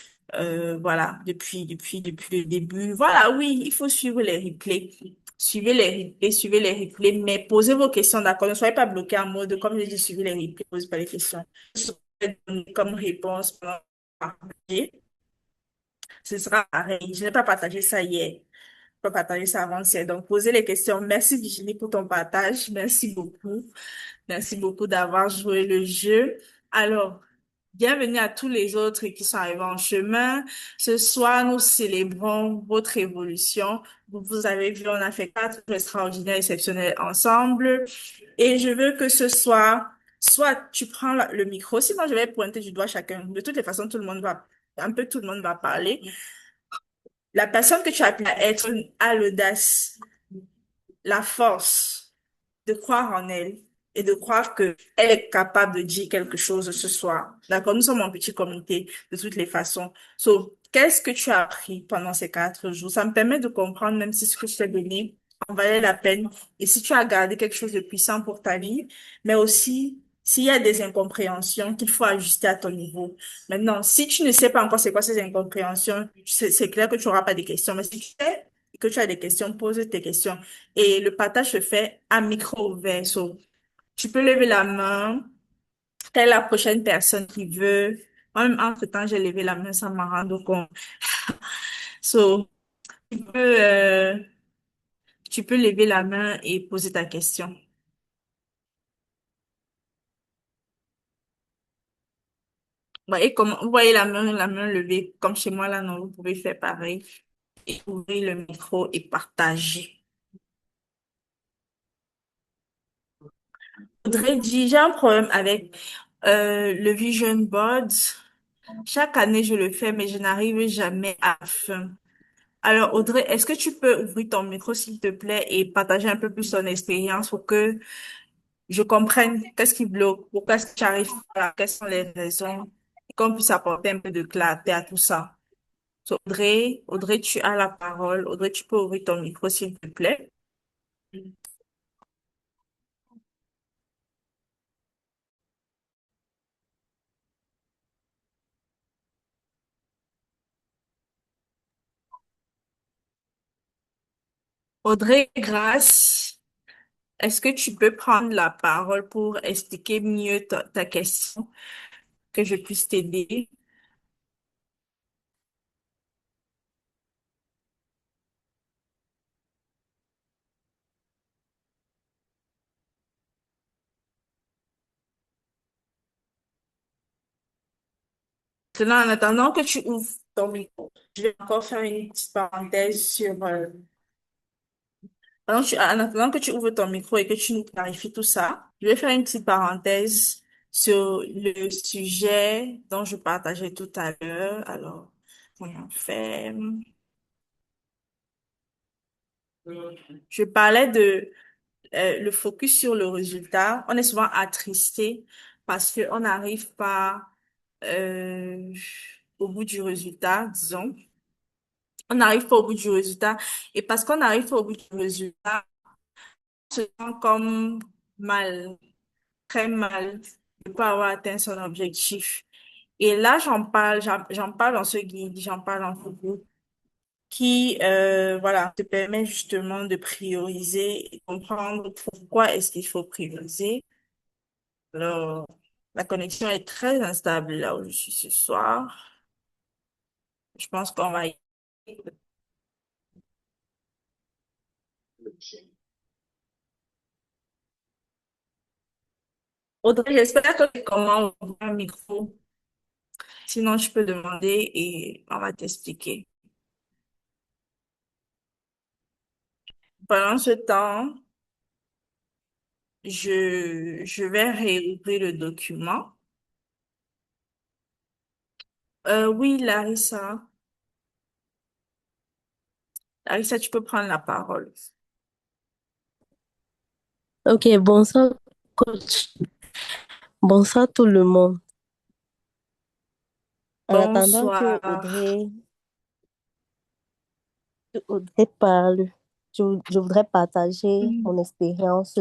Voilà, depuis le début. Voilà, oui, il faut suivre les replays. Suivez les replays, mais posez vos questions, d'accord? Ne soyez pas bloqués en mode, comme je dis, suivez les replays, posez pas les questions. Comme réponse, partager. Ce sera pareil. Je n'ai pas partagé ça hier. Je peux partager ça avant-hier. Donc, posez les questions. Merci Virginie pour ton partage. Merci beaucoup. Merci beaucoup d'avoir joué le jeu. Alors, bienvenue à tous les autres qui sont arrivés en chemin. Ce soir, nous célébrons votre évolution. Vous avez vu, on a fait 4 jours extraordinaires, exceptionnels ensemble. Et je veux que ce soir, soit tu prends le micro, sinon je vais pointer du doigt chacun. De toutes les façons, un peu tout le monde va parler. La personne que tu as appelée à être a l'audace, la force, de croire en elle et de croire que elle est capable de dire quelque chose ce soir. D'accord? Nous sommes en petit comité de toutes les façons. So, qu'est-ce que tu as appris pendant ces 4 jours? Ça me permet de comprendre même si ce que je t'ai donné en valait la peine et si tu as gardé quelque chose de puissant pour ta vie, mais aussi s'il y a des incompréhensions qu'il faut ajuster à ton niveau. Maintenant, si tu ne sais pas encore c'est quoi ces incompréhensions, c'est clair que tu n'auras pas de questions, mais si tu sais que tu as des questions, pose tes questions. Et le partage se fait à micro ouvert. So, tu peux lever la main. Quelle est la prochaine personne qui veut? Moi-même, entre-temps, j'ai levé la main sans m'en rendre compte. So, tu peux, euh, tu peux lever la main et poser ta question. Vous voyez la main levée, comme chez moi, là, non, vous pouvez faire pareil. Et ouvrir le micro et partager. Audrey dit, j'ai un problème avec le vision board. Chaque année, je le fais, mais je n'arrive jamais à la fin. Alors, Audrey, est-ce que tu peux ouvrir ton micro, s'il te plaît, et partager un peu plus ton expérience pour que je comprenne qu'est-ce qui bloque, pourquoi est-ce que tu arrives pas là, quelles sont les raisons, et qu'on puisse apporter un peu de clarté à tout ça. So, Audrey, tu as la parole. Audrey, tu peux ouvrir ton micro, s'il te plaît. Audrey, grâce, est-ce que tu peux prendre la parole pour expliquer mieux ta question, que je puisse t'aider? Maintenant, en attendant que tu ouvres ton micro, je vais encore faire une petite parenthèse sur... en attendant que tu ouvres ton micro et que tu nous clarifies tout ça, je vais faire une petite parenthèse sur le sujet dont je partageais tout à l'heure. Alors, comment faire? Je parlais de le focus sur le résultat. On est souvent attristé parce qu'on n'arrive pas euh, au bout du résultat, disons. On n'arrive pas au bout du résultat. Et parce qu'on n'arrive pas au bout du résultat, on se sent comme mal, très mal de ne pas avoir atteint son objectif. Et là, j'en parle dans ce guide, j'en parle en photo, qui, voilà, te permet justement de prioriser et comprendre pourquoi est-ce qu'il faut prioriser. Alors, la connexion est très instable là où je suis ce soir. Je pense qu'on va y... Audrey, j'espère que tu comment ouvrir un micro. Sinon, je peux demander et on va t'expliquer. Pendant ce temps, je vais réouvrir le document. Oui, Larissa. Larissa, tu peux prendre la parole. Ok, bonsoir coach. Bonsoir tout le monde. En attendant Bonsoir. que Audrey parle, je voudrais partager Mhm. mon expérience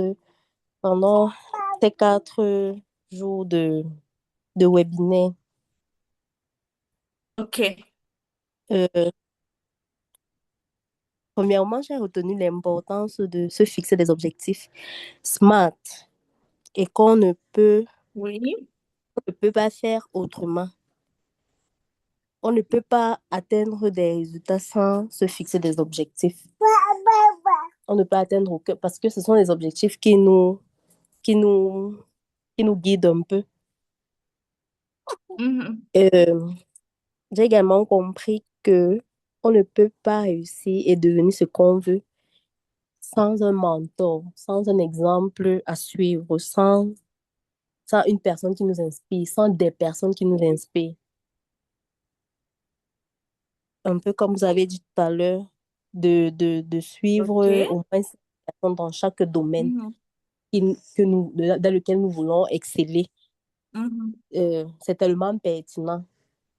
pendant ces 4 jours de webinaire. OK. Euh, Premièrement, j'ai retenu l'importance de se fixer des objectifs SMART et Oui. ne peut pas faire autrement. On ne peut pas atteindre des résultats sans se fixer des objectifs. On ne peut atteindre aucun parce que ce sont les objectifs qui nous, qui nous guident un peu. Mhm. Euh, j'ai également compris que on ne peut pas réussir et devenir ce qu'on veut sans un mentor, sans un exemple à suivre, sans une personne qui nous inspire, sans des personnes qui nous inspirent. Un peu comme vous avez dit tout à l'heure, de suivre OK. au moins 5 personnes dans chaque domaine. Mhm. dans lequel nous voulons exceller. Mhm. C'est tellement pertinent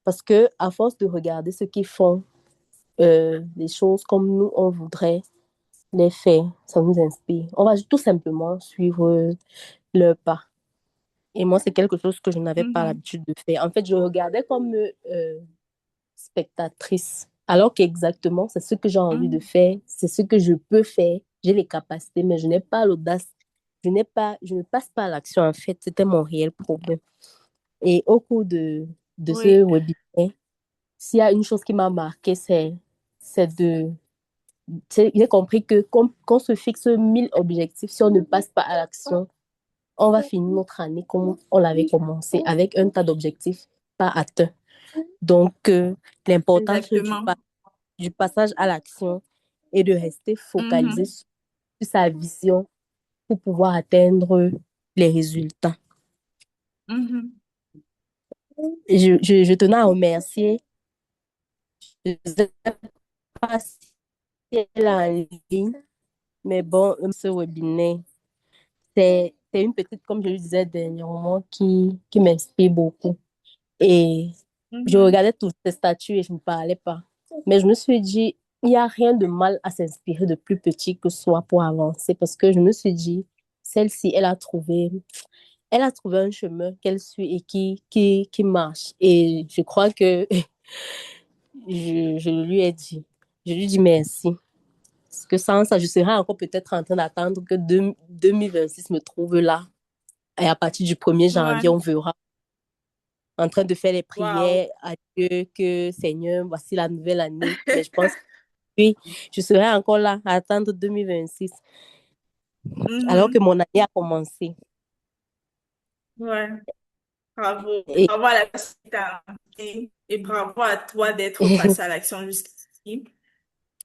parce que à force de regarder ceux qui font les choses comme nous, on voudrait les faire, ça nous inspire. On va tout simplement suivre leur pas. Et moi, c'est quelque chose que je n'avais pas Mhm. l'habitude de faire. En fait, je regardais comme spectatrice, alors qu'exactement, c'est ce que j'ai envie de Mhm. faire, c'est ce que je peux faire. J'ai les capacités, mais je n'ai pas l'audace. Je ne passe pas à l'action, en fait. C'était mon réel problème. Et au cours de ce Oui, webinaire, s'il y a une chose qui m'a marqué, c'est de j'ai compris que qu'on se fixe 1000 objectifs, si on ne passe pas à l'action, on va finir notre année comme on l'avait commencé, avec un tas d'objectifs pas atteints. Donc, l'importance exactement. du passage à l'action et de rester focalisé Mhm. sur sa vision pour pouvoir atteindre les résultats. Mhm. Je tenais à remercier, je ne sais pas si elle est en ligne, mais bon, ce webinaire, c'est une petite, comme je le disais dernièrement, qui m'inspire beaucoup. Et je Mhm. regardais tous ces statuts et je ne parlais pas. Mais je me suis dit, il n'y a rien de mal à s'inspirer de plus petit que soi pour avancer parce que je me suis dit, celle-ci, elle a trouvé un chemin qu'elle suit et qui marche. Et je crois que je lui ai dit, je lui dis merci. Parce que sans ça, je serais encore peut-être en train d'attendre que 2026 me trouve là. Et à partir du 1er janvier, Ouais. on verra. En train de faire les Waouh. prières à Dieu que Seigneur, voici la nouvelle année. Mais je pense que oui, je serai encore là à attendre 2026, alors que Mhm. mon année a commencé. Ouais. Bravo. Et, Bravo à la personne qui t'a invité et bravo à toi d'être passé à l'action jusqu'ici.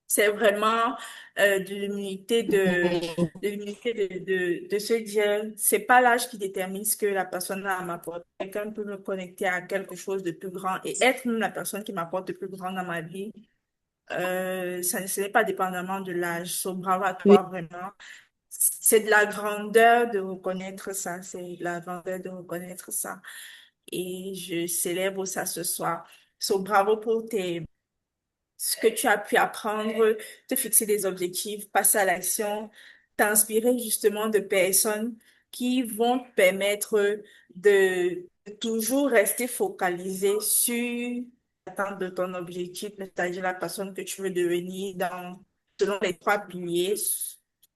C'est vraiment de l'humilité de se dire, c'est pas l'âge qui détermine ce que la personne a à m'apporter. Quelqu'un peut me connecter à quelque chose de plus grand et être même la personne qui m'apporte le plus grand dans ma vie. Ce n'est pas dépendamment de l'âge. So, bravo à oui, toi, vraiment. C'est de la grandeur de reconnaître ça. C'est de la grandeur de reconnaître ça. Et je célèbre ça ce soir. So, bravo pour ce que tu as pu apprendre, te fixer des objectifs, passer à l'action, t'inspirer justement de personnes qui vont te permettre de toujours rester focalisé sur l'atteinte de ton objectif, c'est-à-dire la personne que tu veux devenir selon les trois piliers,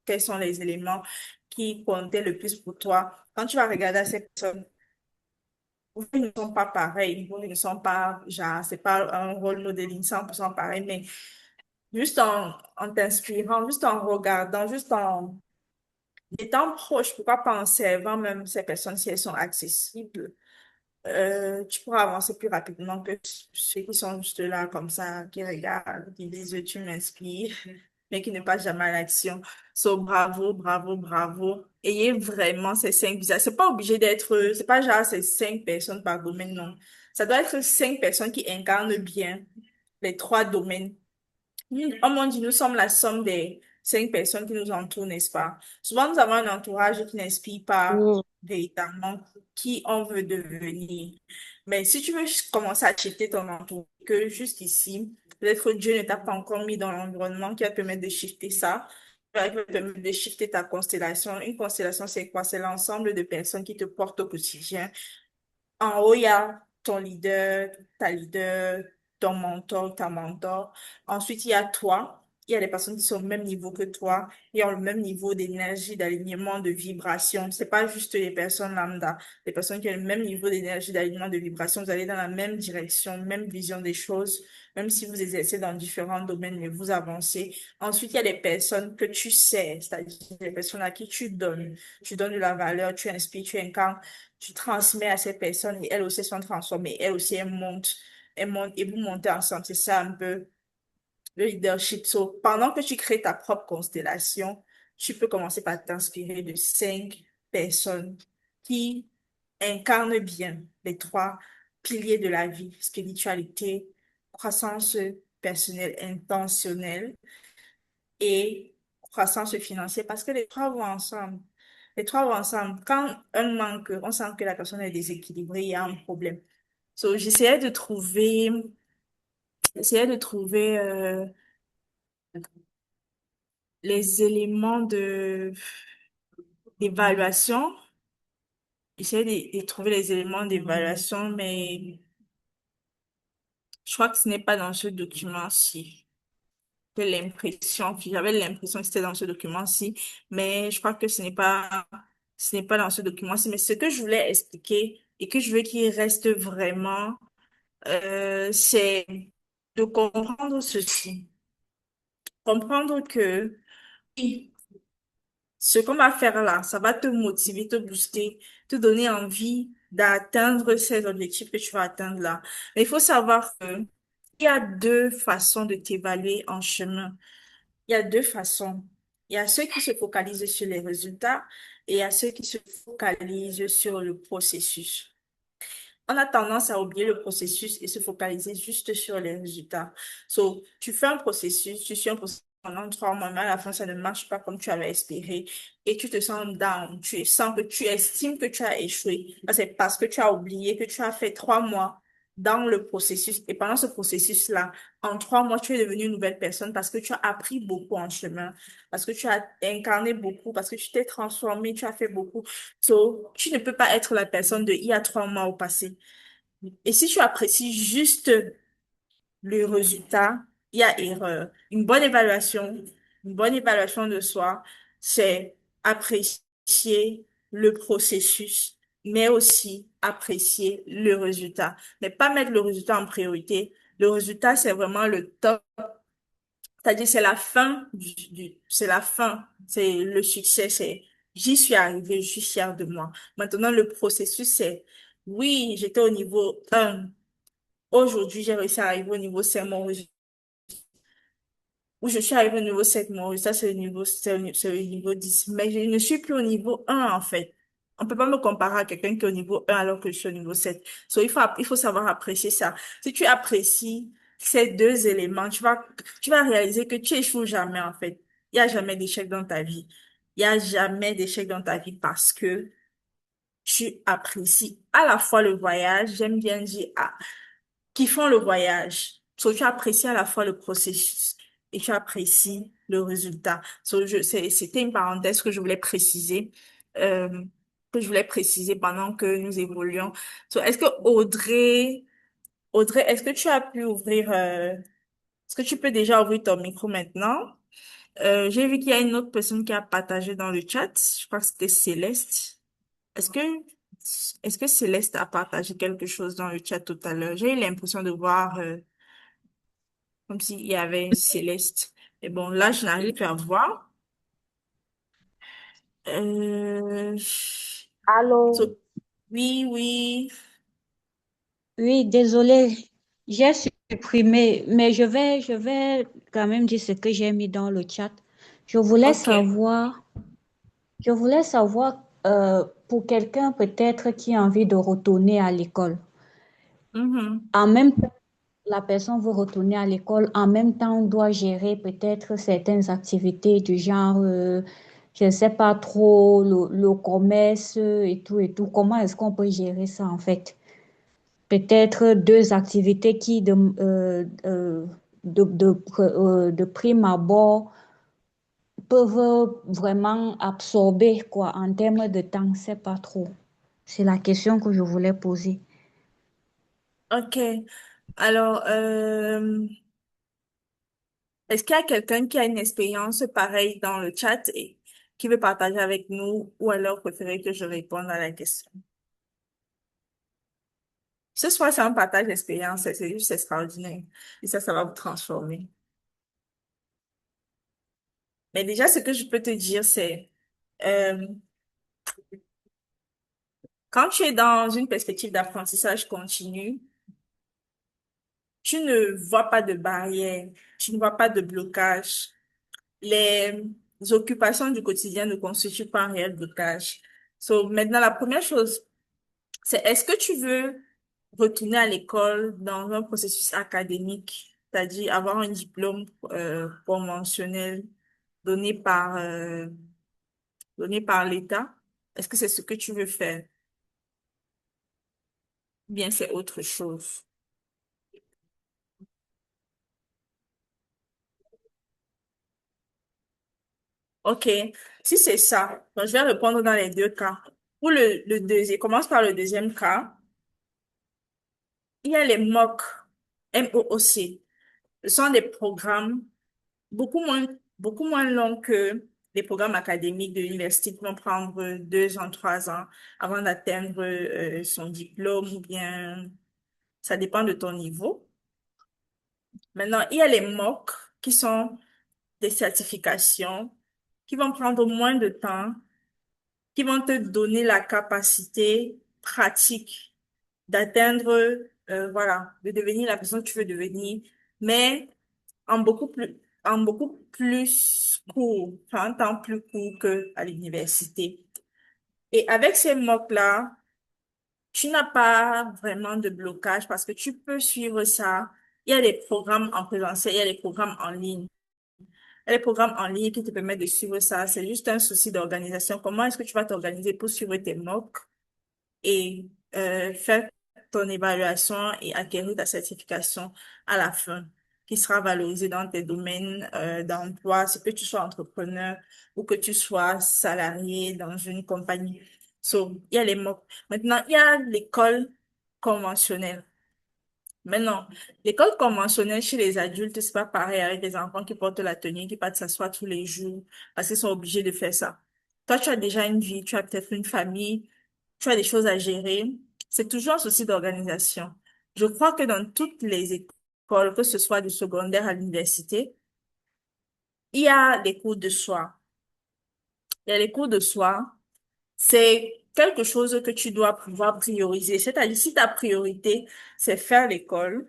quels sont les éléments qui comptaient le plus pour toi. Quand tu vas regarder à ces personnes, oui, ils ne sont pas pareils, ils ne sont pas, genre, c'est pas un rôle modeling 100% pareil, mais juste en t'inspirant, juste en regardant, juste en étant proche, pourquoi pas en servant même ces personnes si elles sont accessibles, tu pourras avancer plus rapidement que ceux qui sont juste là comme ça, qui regardent, qui disent tu m'inspires, mais qui ne passent jamais à l'action. So, bravo, bravo, bravo. Ayez vraiment ces 5 visages. C'est pas obligé d'être, c'est pas genre ces 5 personnes par domaine, non. Ça doit être 5 personnes qui incarnent bien les trois domaines. Oh mon Dieu, nous sommes la somme des 5 personnes qui nous entourent, n'est-ce pas? Souvent, nous avons un entourage qui n'inspire pas mm, véritablement qui on veut devenir. Mais si tu veux commencer à checker ton entourage, que jusqu'ici, peut-être Dieu ne t'a pas encore mis dans l'environnement qui va te permettre de shifter ça, qui va te permettre de shifter ta constellation. Une constellation, c'est quoi? C'est l'ensemble de personnes qui te portent au quotidien. En haut, il y a ton leader, ta leader, ton mentor, ta mentor. Ensuite, il y a toi. Il y a des personnes qui sont au même niveau que toi, qui ont le même niveau d'énergie, d'alignement, de vibration. C'est pas juste les personnes lambda. Les personnes qui ont le même niveau d'énergie, d'alignement, de vibration, vous allez dans la même direction, même vision des choses, même si vous exercez dans différents domaines, mais vous avancez. Ensuite, il y a des personnes que tu sais, c'est-à-dire des personnes à qui tu donnes. Tu donnes de la valeur, tu inspires, tu incarnes, tu transmets à ces personnes et elles aussi sont transformées. Elles aussi, elles montent et vous montez ensemble. C'est ça un peu le leadership. So, pendant que tu crées ta propre constellation, tu peux commencer par t'inspirer de 5 personnes qui incarnent bien les trois piliers de la vie, spiritualité, croissance personnelle, intentionnelle et croissance financière, parce que les trois vont ensemble. Les trois vont ensemble. Quand un manque, on sent que la personne est déséquilibrée, il y a un problème. So, j'essayais de trouver les éléments d'évaluation. J'essayais de trouver les éléments d'évaluation, mais je crois que ce n'est pas dans ce document-ci. J'avais l'impression que c'était dans ce document-ci, mais je crois que ce n'est pas dans ce document-ci. Mais ce que je voulais expliquer et que je veux qu'il reste vraiment, c'est de comprendre ceci. Comprendre que oui, ce qu'on va faire là, ça va te motiver, te booster, te donner envie d'atteindre ces objectifs que tu vas atteindre là. Mais il faut savoir que il y a deux façons de t'évaluer en chemin. Il y a deux façons. Il y a ceux qui se focalisent sur les résultats et il y a ceux qui se focalisent sur le processus. On a tendance à oublier le processus et se focaliser juste sur les résultats. So, tu fais un processus, tu suis un processus pendant 3 mois, mais à la fin, ça ne marche pas comme tu avais espéré et tu te sens down. Tu sens que tu estimes que tu as échoué. C'est parce que tu as oublié que tu as fait 3 mois dans le processus et pendant ce processus-là, en 3 mois, tu es devenue une nouvelle personne parce que tu as appris beaucoup en chemin, parce que tu as incarné beaucoup, parce que tu t'es transformé, tu as fait beaucoup. So, tu ne peux pas être la personne de il y a 3 mois au passé. Et si tu apprécies juste le résultat, il y a erreur. Une bonne évaluation de soi, c'est apprécier le processus, mais aussi apprécier le résultat. Mais pas mettre le résultat en priorité. Le résultat, c'est vraiment le top. C'est-à-dire, c'est la fin c'est la fin. C'est le succès, c'est j'y suis arrivée, je suis fière de moi. Maintenant, le processus, c'est oui, j'étais au niveau 1. Aujourd'hui, j'ai réussi à arriver au niveau 5, où je suis arrivée au niveau 7, mon résultat, c'est le niveau 10. Mais je ne suis plus au niveau 1, en fait. On peut pas me comparer à quelqu'un qui est au niveau 1 alors que je suis au niveau 7. So, il faut savoir apprécier ça. Si tu apprécies ces deux éléments, tu vas réaliser que tu échoues jamais, en fait. Il y a jamais d'échec dans ta vie. Il y a jamais d'échec dans ta vie parce que tu apprécies à la fois le voyage, j'aime bien dire, qui font le voyage. So, tu apprécies à la fois le processus et tu apprécies le résultat. So, c'était une parenthèse euh, que je voulais préciser pendant que nous évoluions. So, Audrey, est-ce que tu as pu est-ce que tu peux déjà ouvrir ton micro maintenant? J'ai vu qu'il y a une autre personne qui a partagé dans le chat. Je crois que c'était Céleste. Est-ce que, est-ce que Céleste a partagé quelque chose dans le chat tout à l'heure? J'ai eu l'impression de voir, comme s'il y avait Céleste. Et bon, là, je n'arrive plus à voir. Euh, Allô? so- oui, oui. Oui, désolée, j'ai supprimé, mais je vais quand même dire ce que j'ai mis dans le chat. Je voulais OK. savoir, je voulais savoir pour quelqu'un peut-être qui a envie de retourner à l'école. Mhm. En même temps, la personne veut retourner à l'école, en même temps, on doit gérer peut-être certaines activités du genre, je ne sais pas trop, le commerce et tout et tout. Comment est-ce qu'on peut gérer ça en fait? Peut-être deux activités qui, de prime abord, peuvent vraiment absorber quoi, en termes de temps, c'est pas trop. C'est la question que je voulais poser. OK. Alors, est-ce qu'il y a quelqu'un qui a une expérience pareille dans le chat et qui veut partager avec nous ou alors préférer que je réponde à la question? Ce soir, c'est un partage d'expérience, c'est juste extraordinaire. Et ça va vous transformer. Mais déjà, ce que je peux te dire, c'est euh, quand tu es dans une perspective d'apprentissage continu, tu ne vois pas de barrière, tu ne vois pas de blocage. Les occupations du quotidien ne constituent pas un réel blocage. So, maintenant, la première chose, c'est est-ce que tu veux retourner à l'école dans un processus académique, c'est-à-dire avoir un diplôme conventionnel donné par, donné par l'État? Est-ce que c'est ce que tu veux faire? Ou bien c'est autre chose? OK. Si c'est ça, donc je vais répondre dans les deux cas. Pour le deuxième, commence par le deuxième cas. Il y a les MOOC, MOOC. Ce sont des programmes beaucoup moins longs que les programmes académiques de l'université qui vont prendre 2 ans, 3 ans avant d'atteindre son diplôme ou bien ça dépend de ton niveau. Maintenant, il y a les MOOC qui sont des certifications qui vont prendre moins de temps, qui vont te donner la capacité pratique d'atteindre, voilà, de devenir la personne que tu veux devenir, mais en beaucoup plus court, enfin, un temps plus court que à l'université. Et avec ces mots-là, tu n'as pas vraiment de blocage parce que tu peux suivre ça. Il y a des programmes en présentiel, il y a des programmes en ligne. Il y a des programmes en ligne qui te permettent de suivre ça. C'est juste un souci d'organisation. Comment est-ce que tu vas t'organiser pour suivre tes mots et faire ton évaluation et acquérir ta certification à la fin, qui sera valorisée dans tes domaines d'emploi, c'est que tu sois entrepreneur ou que tu sois salarié dans une compagnie. So, il y a les mots. Maintenant, il y a l'école conventionnelle. Maintenant, l'école conventionnelle chez les adultes, c'est pas pareil avec les enfants qui portent la tenue, qui partent s'asseoir tous les jours parce qu'ils sont obligés de faire ça. Toi, tu as déjà une vie, tu as peut-être une famille, tu as des choses à gérer. C'est toujours un souci d'organisation. Je crois que dans toutes les écoles, que ce soit du secondaire à l'université, il y a des cours de soir. Il y a les cours de soir. C'est quelque chose que tu dois pouvoir prioriser. C'est-à-dire, si ta priorité, c'est faire l'école,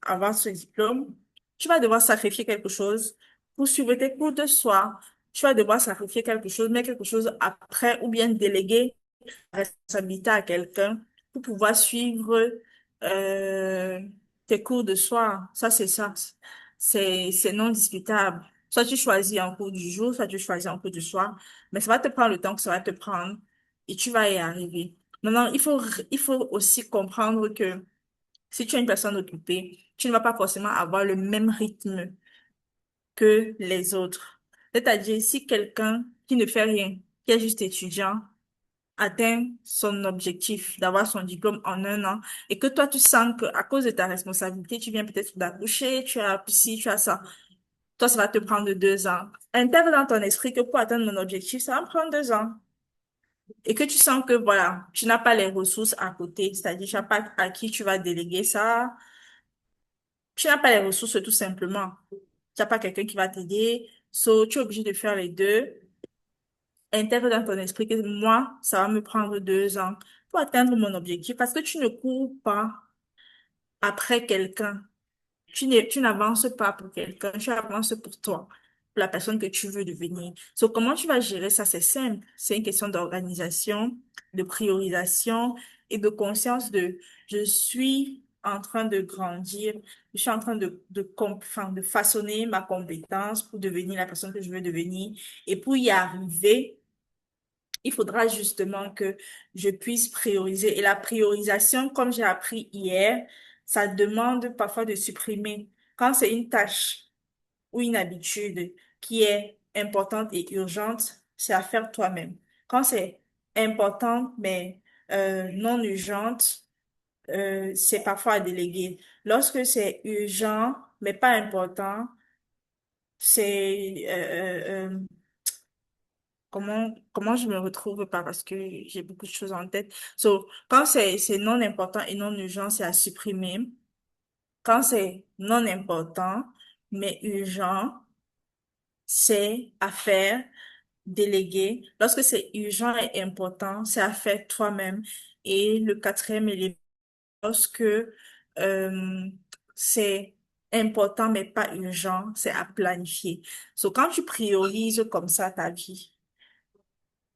avoir ce diplôme, tu vas devoir sacrifier quelque chose pour suivre tes cours de soir. Tu vas devoir sacrifier quelque chose, mais quelque chose après, ou bien déléguer responsabilité à quelqu'un pour pouvoir suivre euh, tes cours de soir. Ça, c'est ça. C'est non discutable. Soit tu choisis un cours du jour, soit tu choisis un cours du soir, mais ça va te prendre le temps que ça va te prendre et tu vas y arriver. Maintenant, il faut aussi comprendre que si tu es une personne occupée, tu ne vas pas forcément avoir le même rythme que les autres. C'est-à-dire, si quelqu'un qui ne fait rien, qui est juste étudiant, atteint son objectif d'avoir son diplôme en un an et que toi, tu sens que à cause de ta responsabilité, tu viens peut-être d'accoucher, tu as ci, tu as ça. Toi, ça va te prendre 2 ans. Intègre dans ton esprit que pour atteindre mon objectif, ça va me prendre 2 ans. Et que tu sens que, voilà, tu n'as pas les ressources à côté, c'est-à-dire, tu n'as pas à qui tu vas déléguer ça. Tu n'as pas les ressources tout simplement. Tu n'as pas quelqu'un qui va t'aider. So, tu es obligé de faire les deux. Intègre dans ton esprit que moi, ça va me prendre 2 ans pour atteindre mon objectif parce que tu ne cours pas après quelqu'un. Tu n'avances pas pour quelqu'un, tu avances pour toi, pour la personne que tu veux devenir. So, comment tu vas gérer ça? C'est simple. C'est une question d'organisation, de priorisation et de conscience de je suis en train de grandir, je suis en train enfin, de façonner ma compétence pour devenir la personne que je veux devenir. Et pour y arriver, il faudra justement que je puisse prioriser. Et la priorisation, comme j'ai appris hier, ça demande parfois de supprimer. Quand c'est une tâche ou une habitude qui est importante et urgente, c'est à faire toi-même. Quand c'est important mais non urgente, c'est parfois à déléguer. Lorsque c'est urgent mais pas important, c'est comment je me retrouve pas parce que j'ai beaucoup de choses en tête. So, quand c'est non important et non urgent, c'est à supprimer. Quand c'est non important mais urgent, c'est à faire, déléguer. Lorsque c'est urgent et important, c'est à faire toi-même. Et le quatrième élément, lorsque c'est important mais pas urgent, c'est à planifier. So, quand tu priorises comme ça ta vie,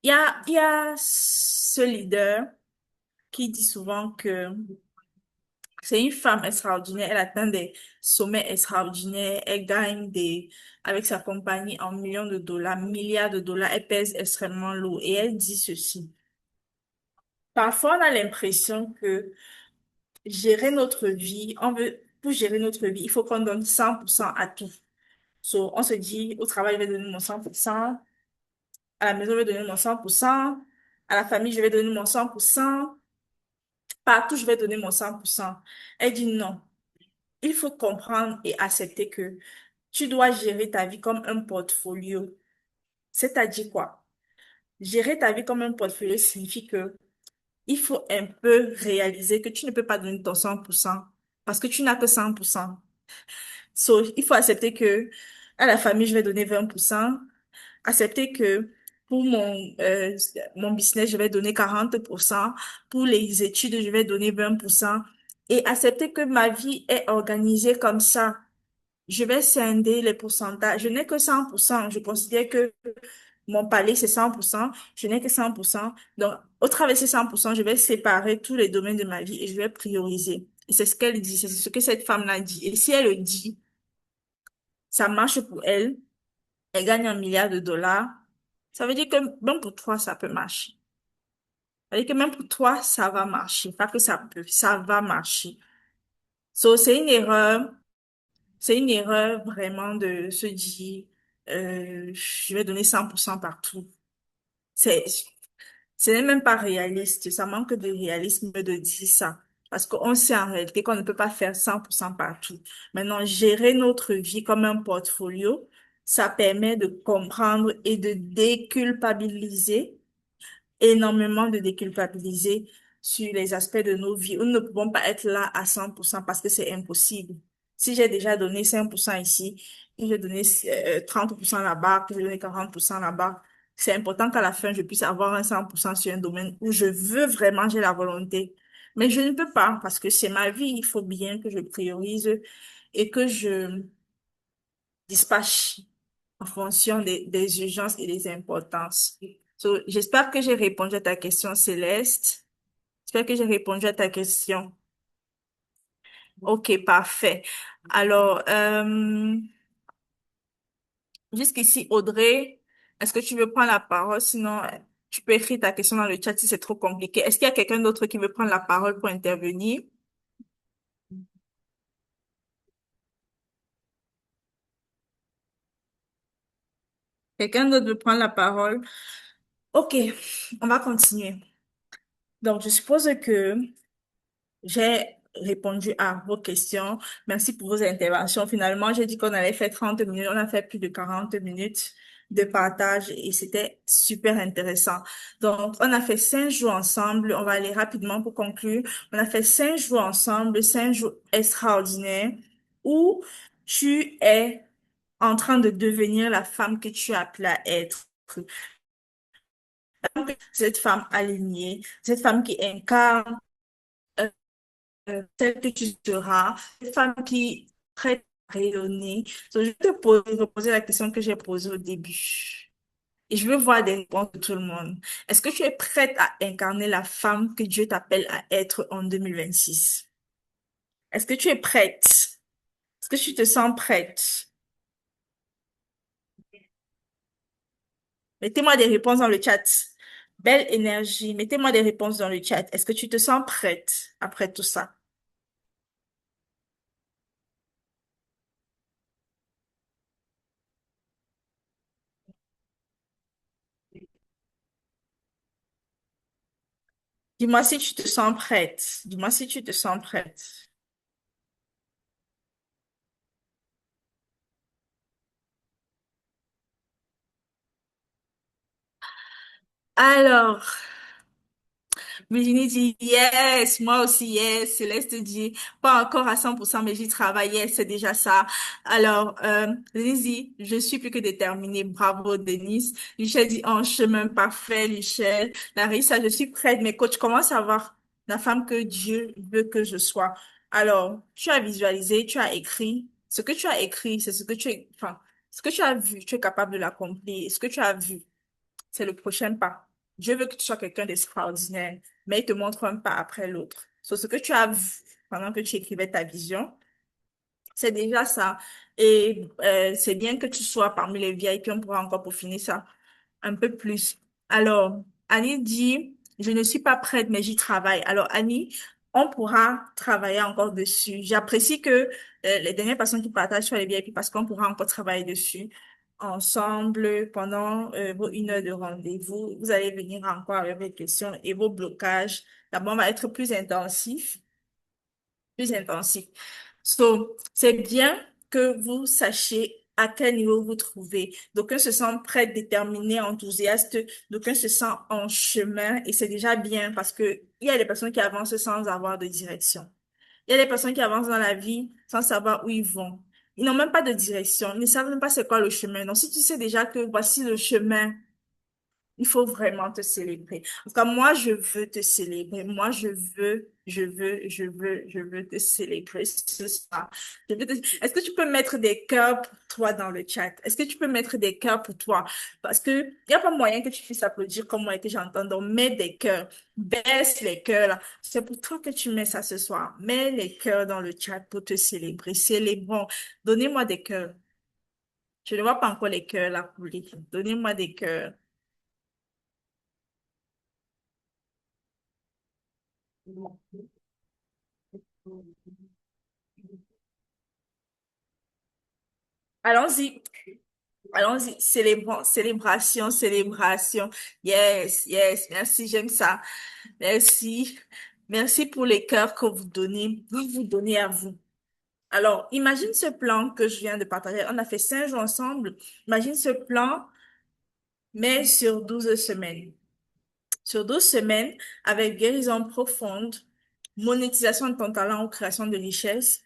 il y a ce leader qui dit souvent que c'est une femme extraordinaire, elle atteint des sommets extraordinaires, elle gagne avec sa compagnie en millions de dollars, milliards de dollars, elle pèse extrêmement lourd. Et elle dit ceci. parfois on a l'impression que gérer notre vie, pour gérer notre vie, il faut qu'on donne 100% à tout. So, on se dit, au travail, je vais donner mon 100%, à la maison, je vais donner mon 100%, à la famille, je vais donner mon 100%, partout, je vais donner mon 100%. Elle dit non. Il faut comprendre et accepter que tu dois gérer ta vie comme un portfolio. C'est-à-dire quoi? Gérer ta vie comme un portfolio signifie que il faut un peu réaliser que tu ne peux pas donner ton 100% parce que tu n'as que 100%. So, il faut accepter que à la famille, je vais donner 20%. Accepter que pour mon business, je vais donner 40%. Pour les études, je vais donner 20%. Et accepter que ma vie est organisée comme ça. Je vais scinder les pourcentages. Je n'ai que 100%. Je considère que mon palier, c'est 100%. Je n'ai que 100%. Donc, au travers de ces 100%, je vais séparer tous les domaines de ma vie et je vais prioriser. Et c'est ce qu'elle dit. C'est ce que cette femme-là dit. Et si elle le dit, ça marche pour elle. Elle gagne 1 milliard de dollars. Ça veut dire que même pour toi, ça peut marcher. Ça veut dire que même pour toi, ça va marcher. Pas que ça peut, ça va marcher. So, c'est une erreur vraiment de se dire, je vais donner 100% partout. C'est, ce n'est même pas réaliste. Ça manque de réalisme de dire ça. Parce qu'on sait en réalité qu'on ne peut pas faire 100% partout. Maintenant, gérer notre vie comme un portfolio, ça permet de comprendre et de déculpabiliser, énormément de déculpabiliser sur les aspects de nos vies. Nous ne pouvons pas être là à 100% parce que c'est impossible. Si j'ai déjà donné 5% ici, que j'ai donné 30% là-bas, que j'ai donné 40% là-bas, c'est important qu'à la fin, je puisse avoir un 100% sur un domaine où je veux vraiment, j'ai la volonté. Mais je ne peux pas parce que c'est ma vie. Il faut bien que je priorise et que je dispatche en fonction des urgences et des importances. So, j'espère que j'ai répondu à ta question, Céleste. J'espère que j'ai répondu à ta question. Ok, parfait. Alors, jusqu'ici, Audrey, est-ce que tu veux prendre la parole? Sinon, tu peux écrire ta question dans le chat si c'est trop compliqué. Est-ce qu'il y a quelqu'un d'autre qui veut prendre la parole pour intervenir? Quelqu'un d'autre veut prendre la parole? Ok, on va continuer. Donc, je suppose que j'ai répondu à vos questions. Merci pour vos interventions. Finalement, j'ai dit qu'on allait faire 30 minutes. On a fait plus de 40 minutes de partage et c'était super intéressant. Donc, on a fait 5 jours ensemble. On va aller rapidement pour conclure. On a fait 5 jours ensemble, 5 jours extraordinaires où tu es en train de devenir la femme que tu as appelée à être. Cette femme alignée, cette femme qui incarne celle que tu seras, cette femme qui est prête à rayonner. Donc, je vais reposer la question que j'ai posée au début. Et je veux voir des réponses de tout le monde. Est-ce que tu es prête à incarner la femme que Dieu t'appelle à être en 2026? Est-ce que tu es prête? Est-ce que tu te sens prête? Mettez-moi des réponses dans le chat. Belle énergie. Mettez-moi des réponses dans le chat. Est-ce que tu te sens prête après tout ça? Dis-moi si tu te sens prête. Dis-moi si tu te sens prête. Alors, Virginie dit yes, moi aussi yes. Céleste dit pas encore à 100%, mais j'y travaille, yes, c'est déjà ça. Alors, Lizzie, je suis plus que déterminée. Bravo, Denise. Michel dit en chemin parfait, Michel. Larissa, je suis prête. Mes coachs commencent à voir la femme que Dieu veut que je sois. Alors, tu as visualisé, tu as écrit. Ce que tu as écrit, c'est ce que enfin, ce que tu as vu, tu es capable de l'accomplir. Ce que tu as vu, c'est le prochain pas. Dieu veut que tu sois quelqu'un d'extraordinaire, mais il te montre un pas après l'autre. Sur ce que tu as vu pendant que tu écrivais ta vision, c'est déjà ça. Et c'est bien que tu sois parmi les VIP, on pourra encore peaufiner ça un peu plus. Alors, Annie dit, Je ne suis pas prête, mais j'y travaille. Alors, Annie, on pourra travailler encore dessus. J'apprécie que les dernières personnes qui partagent sur les VIP parce qu'on pourra encore travailler dessus ensemble pendant vos 1 heure de rendez-vous. Vous allez venir encore avec vos questions et vos blocages. D'abord, on va être plus intensif, plus intensif. So, c'est bien que vous sachiez à quel niveau vous trouvez. D'aucuns se sentent prêts, déterminés, enthousiastes. D'aucuns se sentent en chemin et c'est déjà bien parce que il y a des personnes qui avancent sans avoir de direction. Il y a des personnes qui avancent dans la vie sans savoir où ils vont. Ils n'ont même pas de direction. Ils ne savent même pas c'est quoi le chemin. Donc, si tu sais déjà que voici le chemin, il faut vraiment te célébrer. En tout cas, moi, je veux te célébrer. Moi, je veux te célébrer ce soir. Est-ce que tu peux mettre des cœurs pour toi dans le chat? Est-ce que tu peux mettre des cœurs pour toi? Parce que il n'y a pas moyen que tu puisses applaudir comme moi et que j'entends. Donc, mets des cœurs. Baisse les cœurs, là. C'est pour toi que tu mets ça ce soir. Mets les cœurs dans le chat pour te célébrer. Célébrons. Donnez-moi des cœurs. Je ne vois pas encore les cœurs là couler. Donnez-moi des cœurs. Allons-y, allons-y, célébrons, célébration, célébration. Yes, yes, merci, j'aime ça. Merci, merci pour les cœurs que vous donnez à vous. Alors, imagine ce plan que je viens de partager. On a fait 5 jours ensemble. Imagine ce plan, mais sur 12 semaines. Sur 12 semaines, avec guérison profonde, monétisation de ton talent ou création de richesse,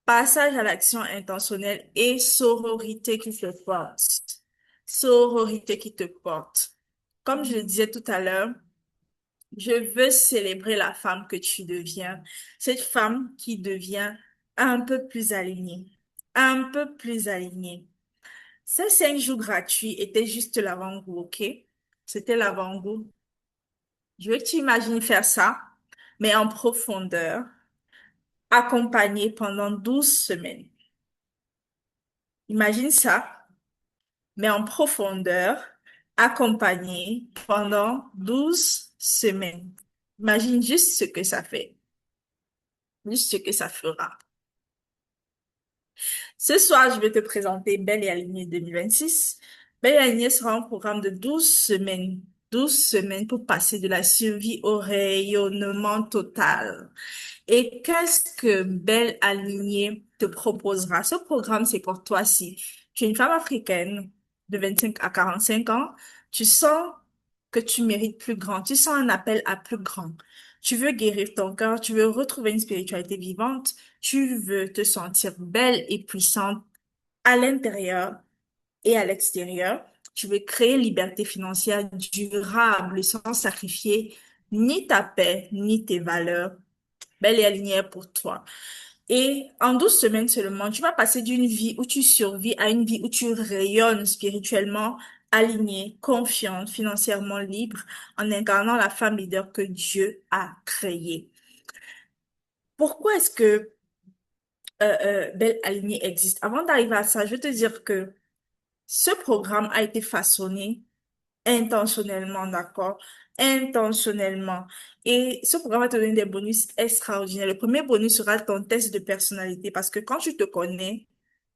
passage à l'action intentionnelle et sororité qui te porte. Sororité qui te porte. Comme je le disais tout à l'heure, je veux célébrer la femme que tu deviens. Cette femme qui devient un peu plus alignée. Un peu plus alignée. Ces 5 jours gratuits étaient juste l'avant-goût, ok? C'était l'avant-goût. Je veux que tu imagines faire ça, mais en profondeur, accompagné pendant 12 semaines. Imagine ça, mais en profondeur, accompagné pendant 12 semaines. Imagine juste ce que ça fait, juste ce que ça fera. Ce soir, je vais te présenter Belle et Alignée 2026. Belle et Alignée sera un programme de 12 semaines. 12 semaines pour passer de la survie au rayonnement total. Et qu'est-ce que Belle Alignée te proposera? Ce programme, c'est pour toi si tu es une femme africaine de 25 à 45 ans, tu sens que tu mérites plus grand, tu sens un appel à plus grand. Tu veux guérir ton cœur, tu veux retrouver une spiritualité vivante, tu veux te sentir belle et puissante à l'intérieur et à l'extérieur. Tu veux créer liberté financière durable sans sacrifier ni ta paix, ni tes valeurs. Belle et alignée pour toi. Et en 12 semaines seulement, tu vas passer d'une vie où tu survis à une vie où tu rayonnes spirituellement alignée, confiante, financièrement libre, en incarnant la femme leader que Dieu a créée. Pourquoi est-ce que Belle Alignée existe? Avant d'arriver à ça, je veux te dire que ce programme a été façonné intentionnellement, d'accord? Intentionnellement. Et ce programme va te donner des bonus extraordinaires. Le premier bonus sera ton test de personnalité parce que quand tu te connais,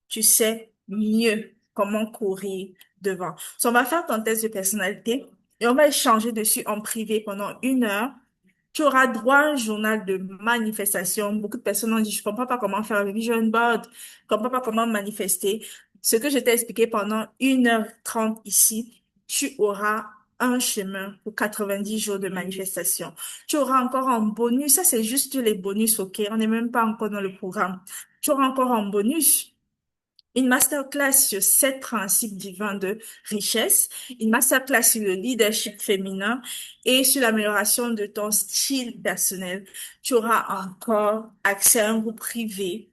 tu sais mieux comment courir devant. So, on va faire ton test de personnalité et on va échanger dessus en privé pendant 1 heure. Tu auras droit à un journal de manifestation. Beaucoup de personnes ont dit, je comprends pas comment faire un vision board, je comprends pas comment manifester. Ce que je t'ai expliqué pendant 1 h 30 ici, tu auras un chemin pour 90 jours de manifestation. Tu auras encore un bonus. Ça, c'est juste les bonus, ok? On n'est même pas encore dans le programme. Tu auras encore un bonus. Une masterclass sur 7 principes divins de richesse, une masterclass sur le leadership féminin et sur l'amélioration de ton style personnel. Tu auras encore accès à un groupe privé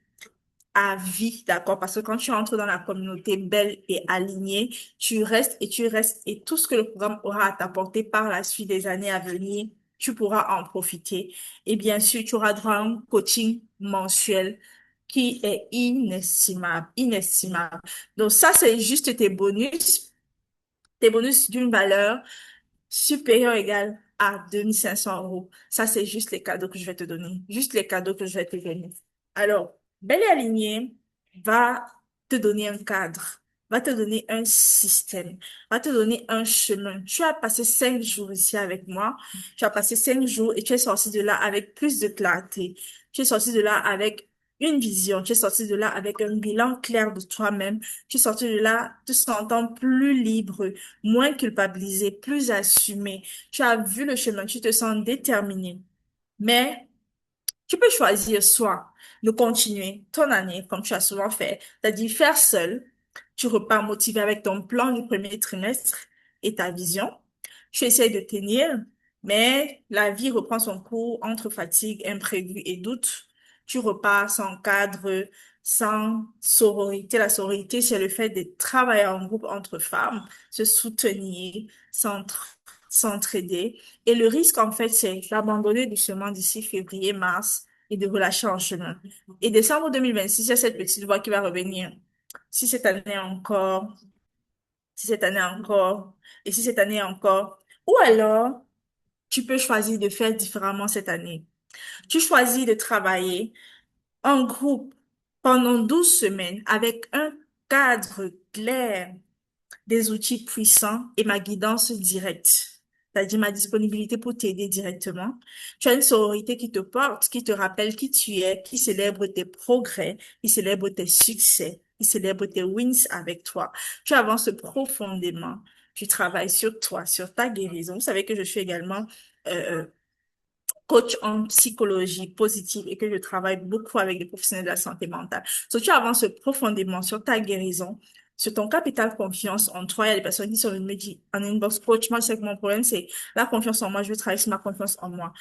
à vie, d'accord? Parce que quand tu entres dans la communauté belle et alignée, tu restes et tu restes et tout ce que le programme aura à t'apporter par la suite des années à venir, tu pourras en profiter. Et bien sûr, tu auras droit à un coaching mensuel qui est inestimable, inestimable. Donc ça, c'est juste tes bonus d'une valeur supérieure égale à 2 500 euros. Ça, c'est juste les cadeaux que je vais te donner. Juste les cadeaux que je vais te donner. Alors, Belle et Alignée va te donner un cadre, va te donner un système, va te donner un chemin. Tu as passé 5 jours ici avec moi. Tu as passé 5 jours et tu es sorti de là avec plus de clarté. Tu es sorti de là avec une vision. Tu es sorti de là avec un bilan clair de toi-même. Tu es sorti de là te sentant plus libre, moins culpabilisé, plus assumé. Tu as vu le chemin, tu te sens déterminé. Mais tu peux choisir soit de continuer ton année comme tu as souvent fait, c'est-à-dire faire seul. Tu repars motivé avec ton plan du premier trimestre et ta vision. Tu essayes de tenir, mais la vie reprend son cours entre fatigue, imprévu et doute. Tu repars sans cadre, sans sororité. La sororité, c'est le fait de travailler en groupe entre femmes, se soutenir, s'entraider. Et le risque, en fait, c'est d'abandonner doucement d'ici février, mars et de relâcher en chemin. Et décembre 2026, il y a cette petite voix qui va revenir. Si cette année encore, si cette année encore, et si cette année encore. Ou alors, tu peux choisir de faire différemment cette année. Tu choisis de travailler en groupe pendant 12 semaines avec un cadre clair, des outils puissants et ma guidance directe, c'est-à-dire ma disponibilité pour t'aider directement. Tu as une sororité qui te porte, qui te rappelle qui tu es, qui célèbre tes progrès, qui célèbre tes succès, qui célèbre tes wins avec toi. Tu avances profondément. Tu travailles sur toi, sur ta guérison. Vous savez que je suis également euh, coach en psychologie positive et que je travaille beaucoup avec des professionnels de la santé mentale. So, tu avances profondément sur ta guérison, sur ton capital confiance en toi. Il y a des personnes qui sont venues me dire en inbox, coach, moi, c'est que mon problème, c'est la confiance en moi. Je veux travailler sur ma confiance en moi.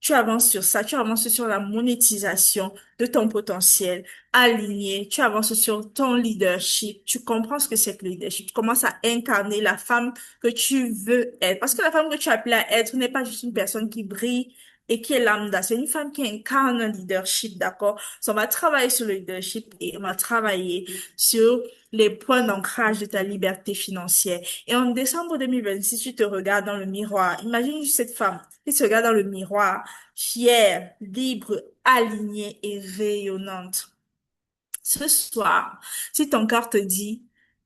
Tu avances sur ça, tu avances sur la monétisation de ton potentiel aligné, tu avances sur ton leadership, tu comprends ce que c'est que le leadership, tu commences à incarner la femme que tu veux être. Parce que la femme que tu as appelée à être n'est pas juste une personne qui brille et qui est lambda. C'est une femme qui incarne un leadership, d'accord? So, on va travailler sur le leadership et on va travailler sur les points d'ancrage de ta liberté financière. Et en décembre 2026, tu te regardes dans le miroir. Imagine juste cette femme qui se regarde dans le miroir, fière, libre, alignée et rayonnante. Ce soir, si ton cœur te dit,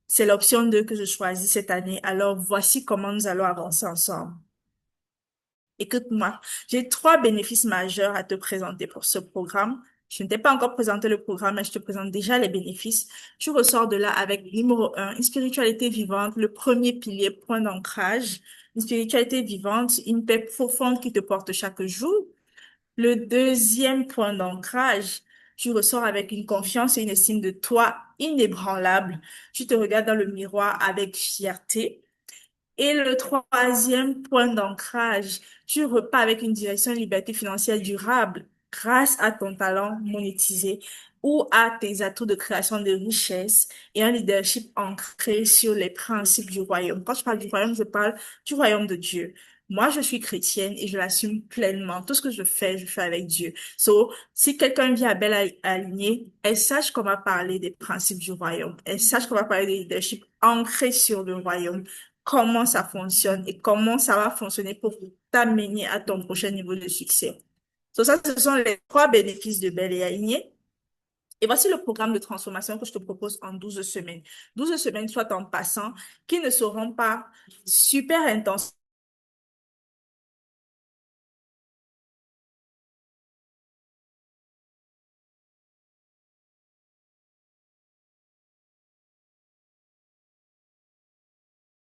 c'est l'option 2 que je choisis cette année, alors voici comment nous allons avancer ensemble. Écoute-moi, j'ai 3 bénéfices majeurs à te présenter pour ce programme. Je ne t'ai pas encore présenté le programme, mais je te présente déjà les bénéfices. Tu ressors de là avec numéro 1, une spiritualité vivante, le premier pilier, point d'ancrage. Une spiritualité vivante, une paix profonde qui te porte chaque jour. Le deuxième point d'ancrage, tu ressors avec une confiance et une estime de toi inébranlable. Tu te regardes dans le miroir avec fierté. Et le troisième point d'ancrage, tu repars avec une direction de liberté financière durable grâce à ton talent monétisé ou à tes atouts de création de richesse et un leadership ancré sur les principes du royaume. Quand je parle du royaume, je parle du royaume de Dieu. Moi, je suis chrétienne et je l'assume pleinement. Tout ce que je fais avec Dieu. So, si quelqu'un vient à Belle Alignée, elle sache qu'on va parler des principes du royaume. Elle sache qu'on va parler de leadership ancré sur le royaume, comment ça fonctionne et comment ça va fonctionner pour t'amener à ton prochain niveau de succès. So, ça, ce sont les 3 bénéfices de Belle et Alignée. Et voici le programme de transformation que je te propose en 12 semaines. 12 semaines, soit en passant, qui ne seront pas super intenses.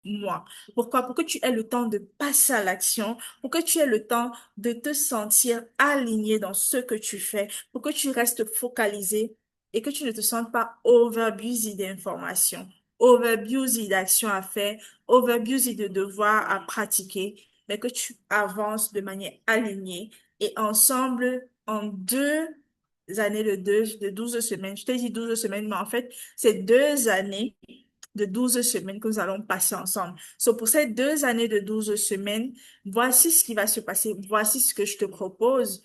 Moi. Pourquoi? Pour que tu aies le temps de passer à l'action, pour que tu aies le temps de te sentir aligné dans ce que tu fais, pour que tu restes focalisé et que tu ne te sentes pas overbusy d'informations, overbusy d'actions à faire, overbusy de devoirs à pratiquer, mais que tu avances de manière alignée et ensemble en 2 années de 12 semaines. Je t'ai dit 12 semaines, mais en fait, c'est 2 années de 12 semaines que nous allons passer ensemble. So, pour ces 2 années de 12 semaines, voici ce qui va se passer. Voici ce que je te propose.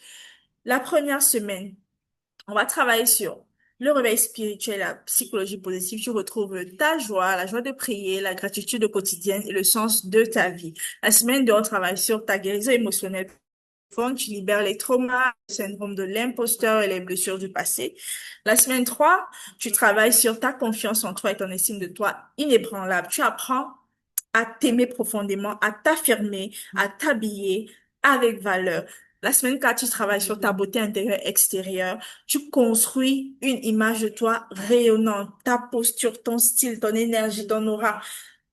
La première semaine, on va travailler sur le réveil spirituel, la psychologie positive, tu retrouves ta joie, la joie de prier, la gratitude quotidienne et le sens de ta vie. La semaine 2, on travaille sur ta guérison émotionnelle profonde, tu libères les traumas, le syndrome de l'imposteur et les blessures du passé. La semaine 3, tu travailles sur ta confiance en toi et ton estime de toi inébranlable. Tu apprends à t'aimer profondément, à t'affirmer, à t'habiller avec valeur. La semaine 4, tu travailles sur ta beauté intérieure et extérieure. Tu construis une image de toi rayonnante, ta posture, ton style, ton énergie, ton aura.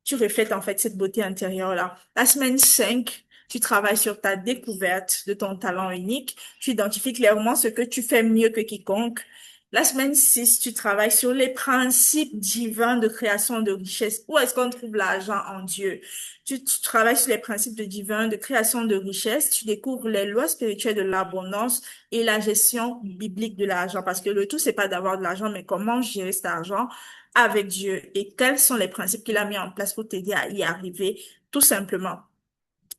Tu reflètes en fait cette beauté intérieure-là. La semaine 5, tu travailles sur ta découverte de ton talent unique. Tu identifies clairement ce que tu fais mieux que quiconque. La semaine 6, tu travailles sur les principes divins de création de richesse. Où est-ce qu'on trouve l'argent en Dieu? Tu travailles sur les principes de divins de création de richesse. Tu découvres les lois spirituelles de l'abondance et la gestion biblique de l'argent. Parce que le tout, c'est pas d'avoir de l'argent, mais comment gérer cet argent avec Dieu et quels sont les principes qu'il a mis en place pour t'aider à y arriver, tout simplement.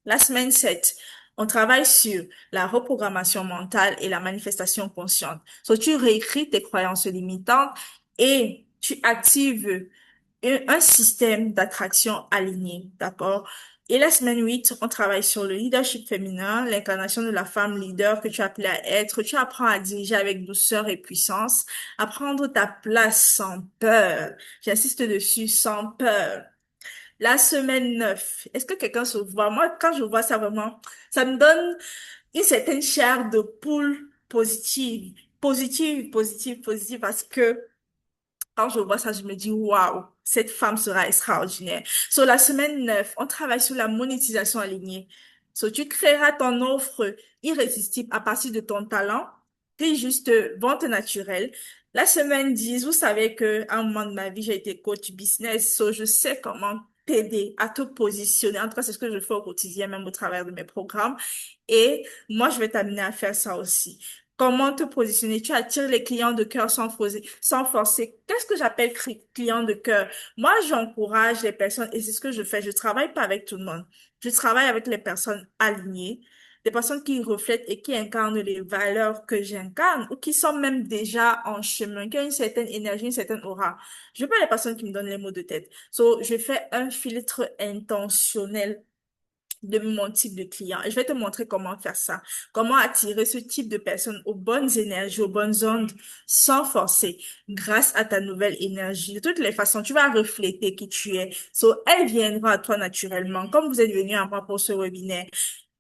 La semaine 7, on travaille sur la reprogrammation mentale et la manifestation consciente. So, tu réécris tes croyances limitantes et tu actives un système d'attraction aligné, d'accord? Et la semaine 8, on travaille sur le leadership féminin, l'incarnation de la femme leader que tu es appelée à être. Tu apprends à diriger avec douceur et puissance, à prendre ta place sans peur. J'insiste dessus, sans peur. La semaine 9, est-ce que quelqu'un se voit? Moi, quand je vois ça vraiment, ça me donne une certaine chair de poule positive, positive, positive, positive, parce que quand je vois ça, je me dis, waouh, cette femme sera extraordinaire. Sur la semaine 9, on travaille sur la monétisation alignée. So, tu créeras ton offre irrésistible à partir de ton talent, puis juste vente naturelle. La semaine 10, vous savez que à un moment de ma vie, j'ai été coach business, so je sais comment t'aider à te positionner. En tout cas, c'est ce que je fais au quotidien, même au travers de mes programmes. Et moi, je vais t'amener à faire ça aussi. Comment te positionner? Tu attires les clients de cœur sans forcer, sans forcer. Qu'est-ce que j'appelle client de cœur? Moi, j'encourage les personnes et c'est ce que je fais. Je travaille pas avec tout le monde. Je travaille avec les personnes alignées, des personnes qui reflètent et qui incarnent les valeurs que j'incarne ou qui sont même déjà en chemin, qui ont une certaine énergie, une certaine aura. Je veux pas les personnes qui me donnent les mots de tête. So, je fais un filtre intentionnel de mon type de client. Et je vais te montrer comment faire ça, comment attirer ce type de personnes aux bonnes énergies, aux bonnes ondes, sans forcer, grâce à ta nouvelle énergie. De toutes les façons, tu vas refléter qui tu es. So, elle viendra à toi naturellement, comme vous êtes venu à moi pour ce webinaire.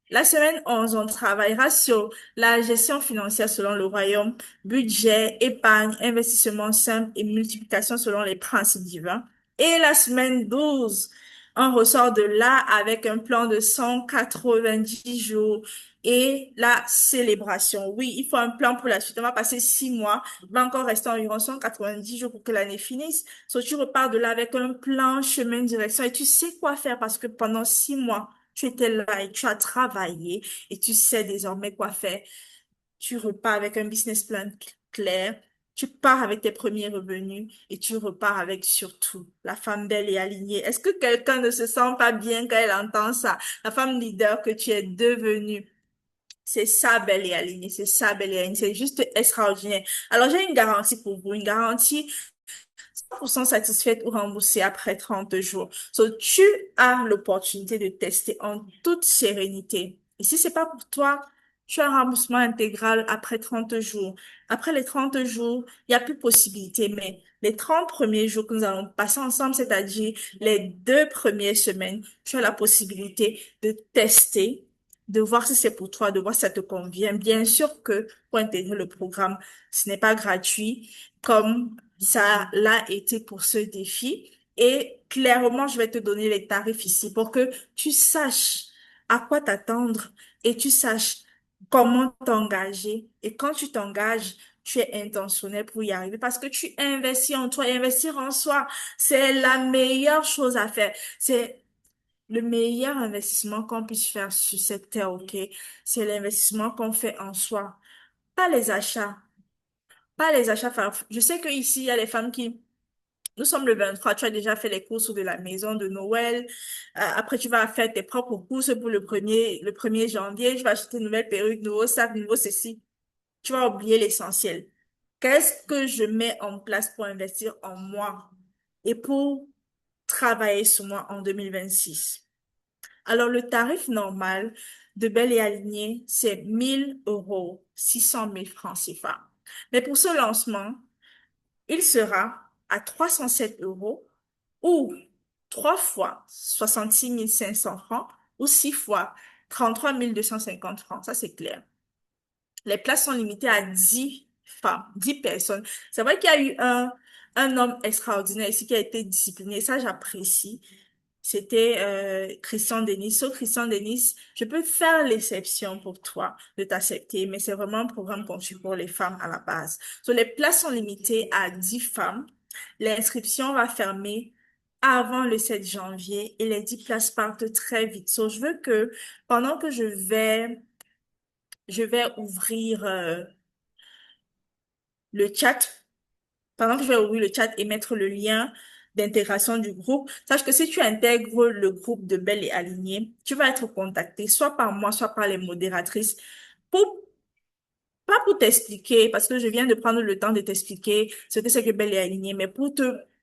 La semaine 11, on travaillera sur la gestion financière selon le royaume, budget, épargne, investissement simple et multiplication selon les principes divins. Et la semaine 12, on ressort de là avec un plan de 190 jours et la célébration. Oui, il faut un plan pour la suite. On va passer 6 mois. Il va encore rester environ 190 jours pour que l'année finisse. So, tu repars de là avec un plan, chemin, direction et tu sais quoi faire parce que pendant 6 mois, tu étais là et tu as travaillé et tu sais désormais quoi faire. Tu repars avec un business plan clair. Tu pars avec tes premiers revenus et tu repars avec surtout la femme belle et alignée. Est-ce que quelqu'un ne se sent pas bien quand elle entend ça? La femme leader que tu es devenue. C'est ça, belle et alignée. C'est ça, belle et alignée. C'est juste extraordinaire. Alors, j'ai une garantie pour vous. Une garantie 100% satisfaite ou remboursée après 30 jours. So, tu as l'opportunité de tester en toute sérénité. Et si c'est pas pour toi, tu as un remboursement intégral après 30 jours. Après les 30 jours, il n'y a plus possibilité, mais les 30 premiers jours que nous allons passer ensemble, c'est-à-dire les 2 premières semaines, tu as la possibilité de tester, de voir si c'est pour toi, de voir si ça te convient. Bien sûr que pour intégrer le programme, ce n'est pas gratuit, comme ça l'a été pour ce défi. Et clairement, je vais te donner les tarifs ici pour que tu saches à quoi t'attendre et tu saches comment t'engager. Et quand tu t'engages, tu es intentionnel pour y arriver parce que tu investis en toi. Et investir en soi, c'est la meilleure chose à faire. C'est le meilleur investissement qu'on puisse faire sur cette terre, ok? C'est l'investissement qu'on fait en soi, pas les achats. Pas les achats farfelus. Je sais qu'ici, il y a les femmes qui... Nous sommes le 23, tu as déjà fait les courses de la maison de Noël. Après, tu vas faire tes propres courses pour le premier janvier. Tu vas acheter une nouvelle perruque, nouveau sac, nouveau ceci. Tu vas oublier l'essentiel. Qu'est-ce que je mets en place pour investir en moi et pour travailler sur moi en 2026? Alors, le tarif normal de Belle et Alignée, c'est 1 000 euros, 600 000 francs CFA. Mais pour ce lancement, il sera à 307 euros ou 3 fois 66 500 francs ou 6 fois 33 250 francs. Ça, c'est clair. Les places sont limitées à 10 femmes, 10 personnes. C'est vrai qu'il y a eu un homme extraordinaire ici qui a été discipliné. Ça, j'apprécie. C'était Christian Denis. So, Christian Denis, je peux faire l'exception pour toi de t'accepter, mais c'est vraiment un programme conçu pour les femmes à la base. So, les places sont limitées à 10 femmes. L'inscription va fermer avant le 7 janvier et les 10 places partent très vite. So, je veux que pendant que je vais ouvrir le chat, pendant que je vais ouvrir le chat et mettre le lien d'intégration du groupe, sache que si tu intègres le groupe de Belle et Alignée, tu vas être contacté soit par moi, soit par les modératrices pour pas pour t'expliquer, parce que je viens de prendre le temps de t'expliquer ce que c'est que Belle et Alignée, mais pour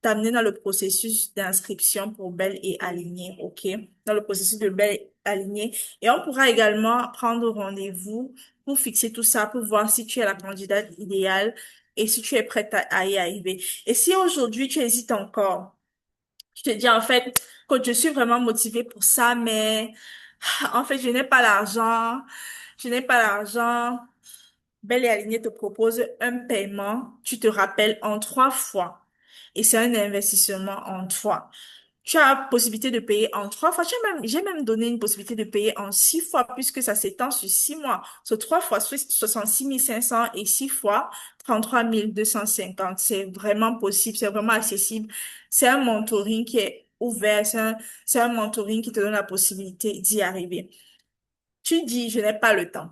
t'amener dans le processus d'inscription pour Belle et Alignée, OK? Dans le processus de Belle et Alignée. Et on pourra également prendre rendez-vous pour fixer tout ça, pour voir si tu es la candidate idéale et si tu es prête à y arriver. Et si aujourd'hui tu hésites encore, je te dis en fait que je suis vraiment motivée pour ça, mais en fait, je n'ai pas l'argent. Je n'ai pas l'argent. Belle et Alignée te propose un paiement, tu te rappelles, en 3 fois. Et c'est un investissement en toi. Tu as possibilité de payer en 3 fois. J'ai même donné une possibilité de payer en 6 fois puisque ça s'étend sur 6 mois. Sur 3 fois, 66 500 et 6 fois, 33 250. C'est vraiment possible, c'est vraiment accessible. C'est un mentoring qui est ouvert, c'est un mentoring qui te donne la possibilité d'y arriver. Tu dis, je n'ai pas le temps.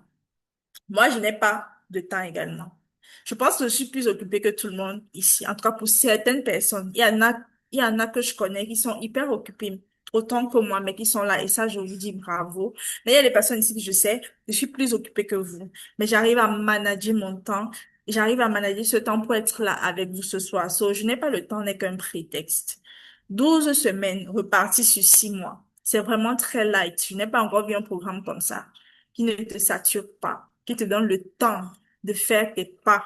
Moi, je n'ai pas de temps également. Je pense que je suis plus occupée que tout le monde ici. En tout cas, pour certaines personnes, il y en a que je connais qui sont hyper occupées, autant que moi, mais qui sont là. Et ça, je vous dis bravo. Mais il y a des personnes ici que je sais, je suis plus occupée que vous. Mais j'arrive à manager mon temps. J'arrive à manager ce temps pour être là avec vous ce soir. So, je n'ai pas le temps n'est qu'un prétexte. 12 semaines reparties sur 6 mois. C'est vraiment très light. Je n'ai pas encore vu un programme comme ça qui ne te sature pas, qui te donne le temps de faire tes pas,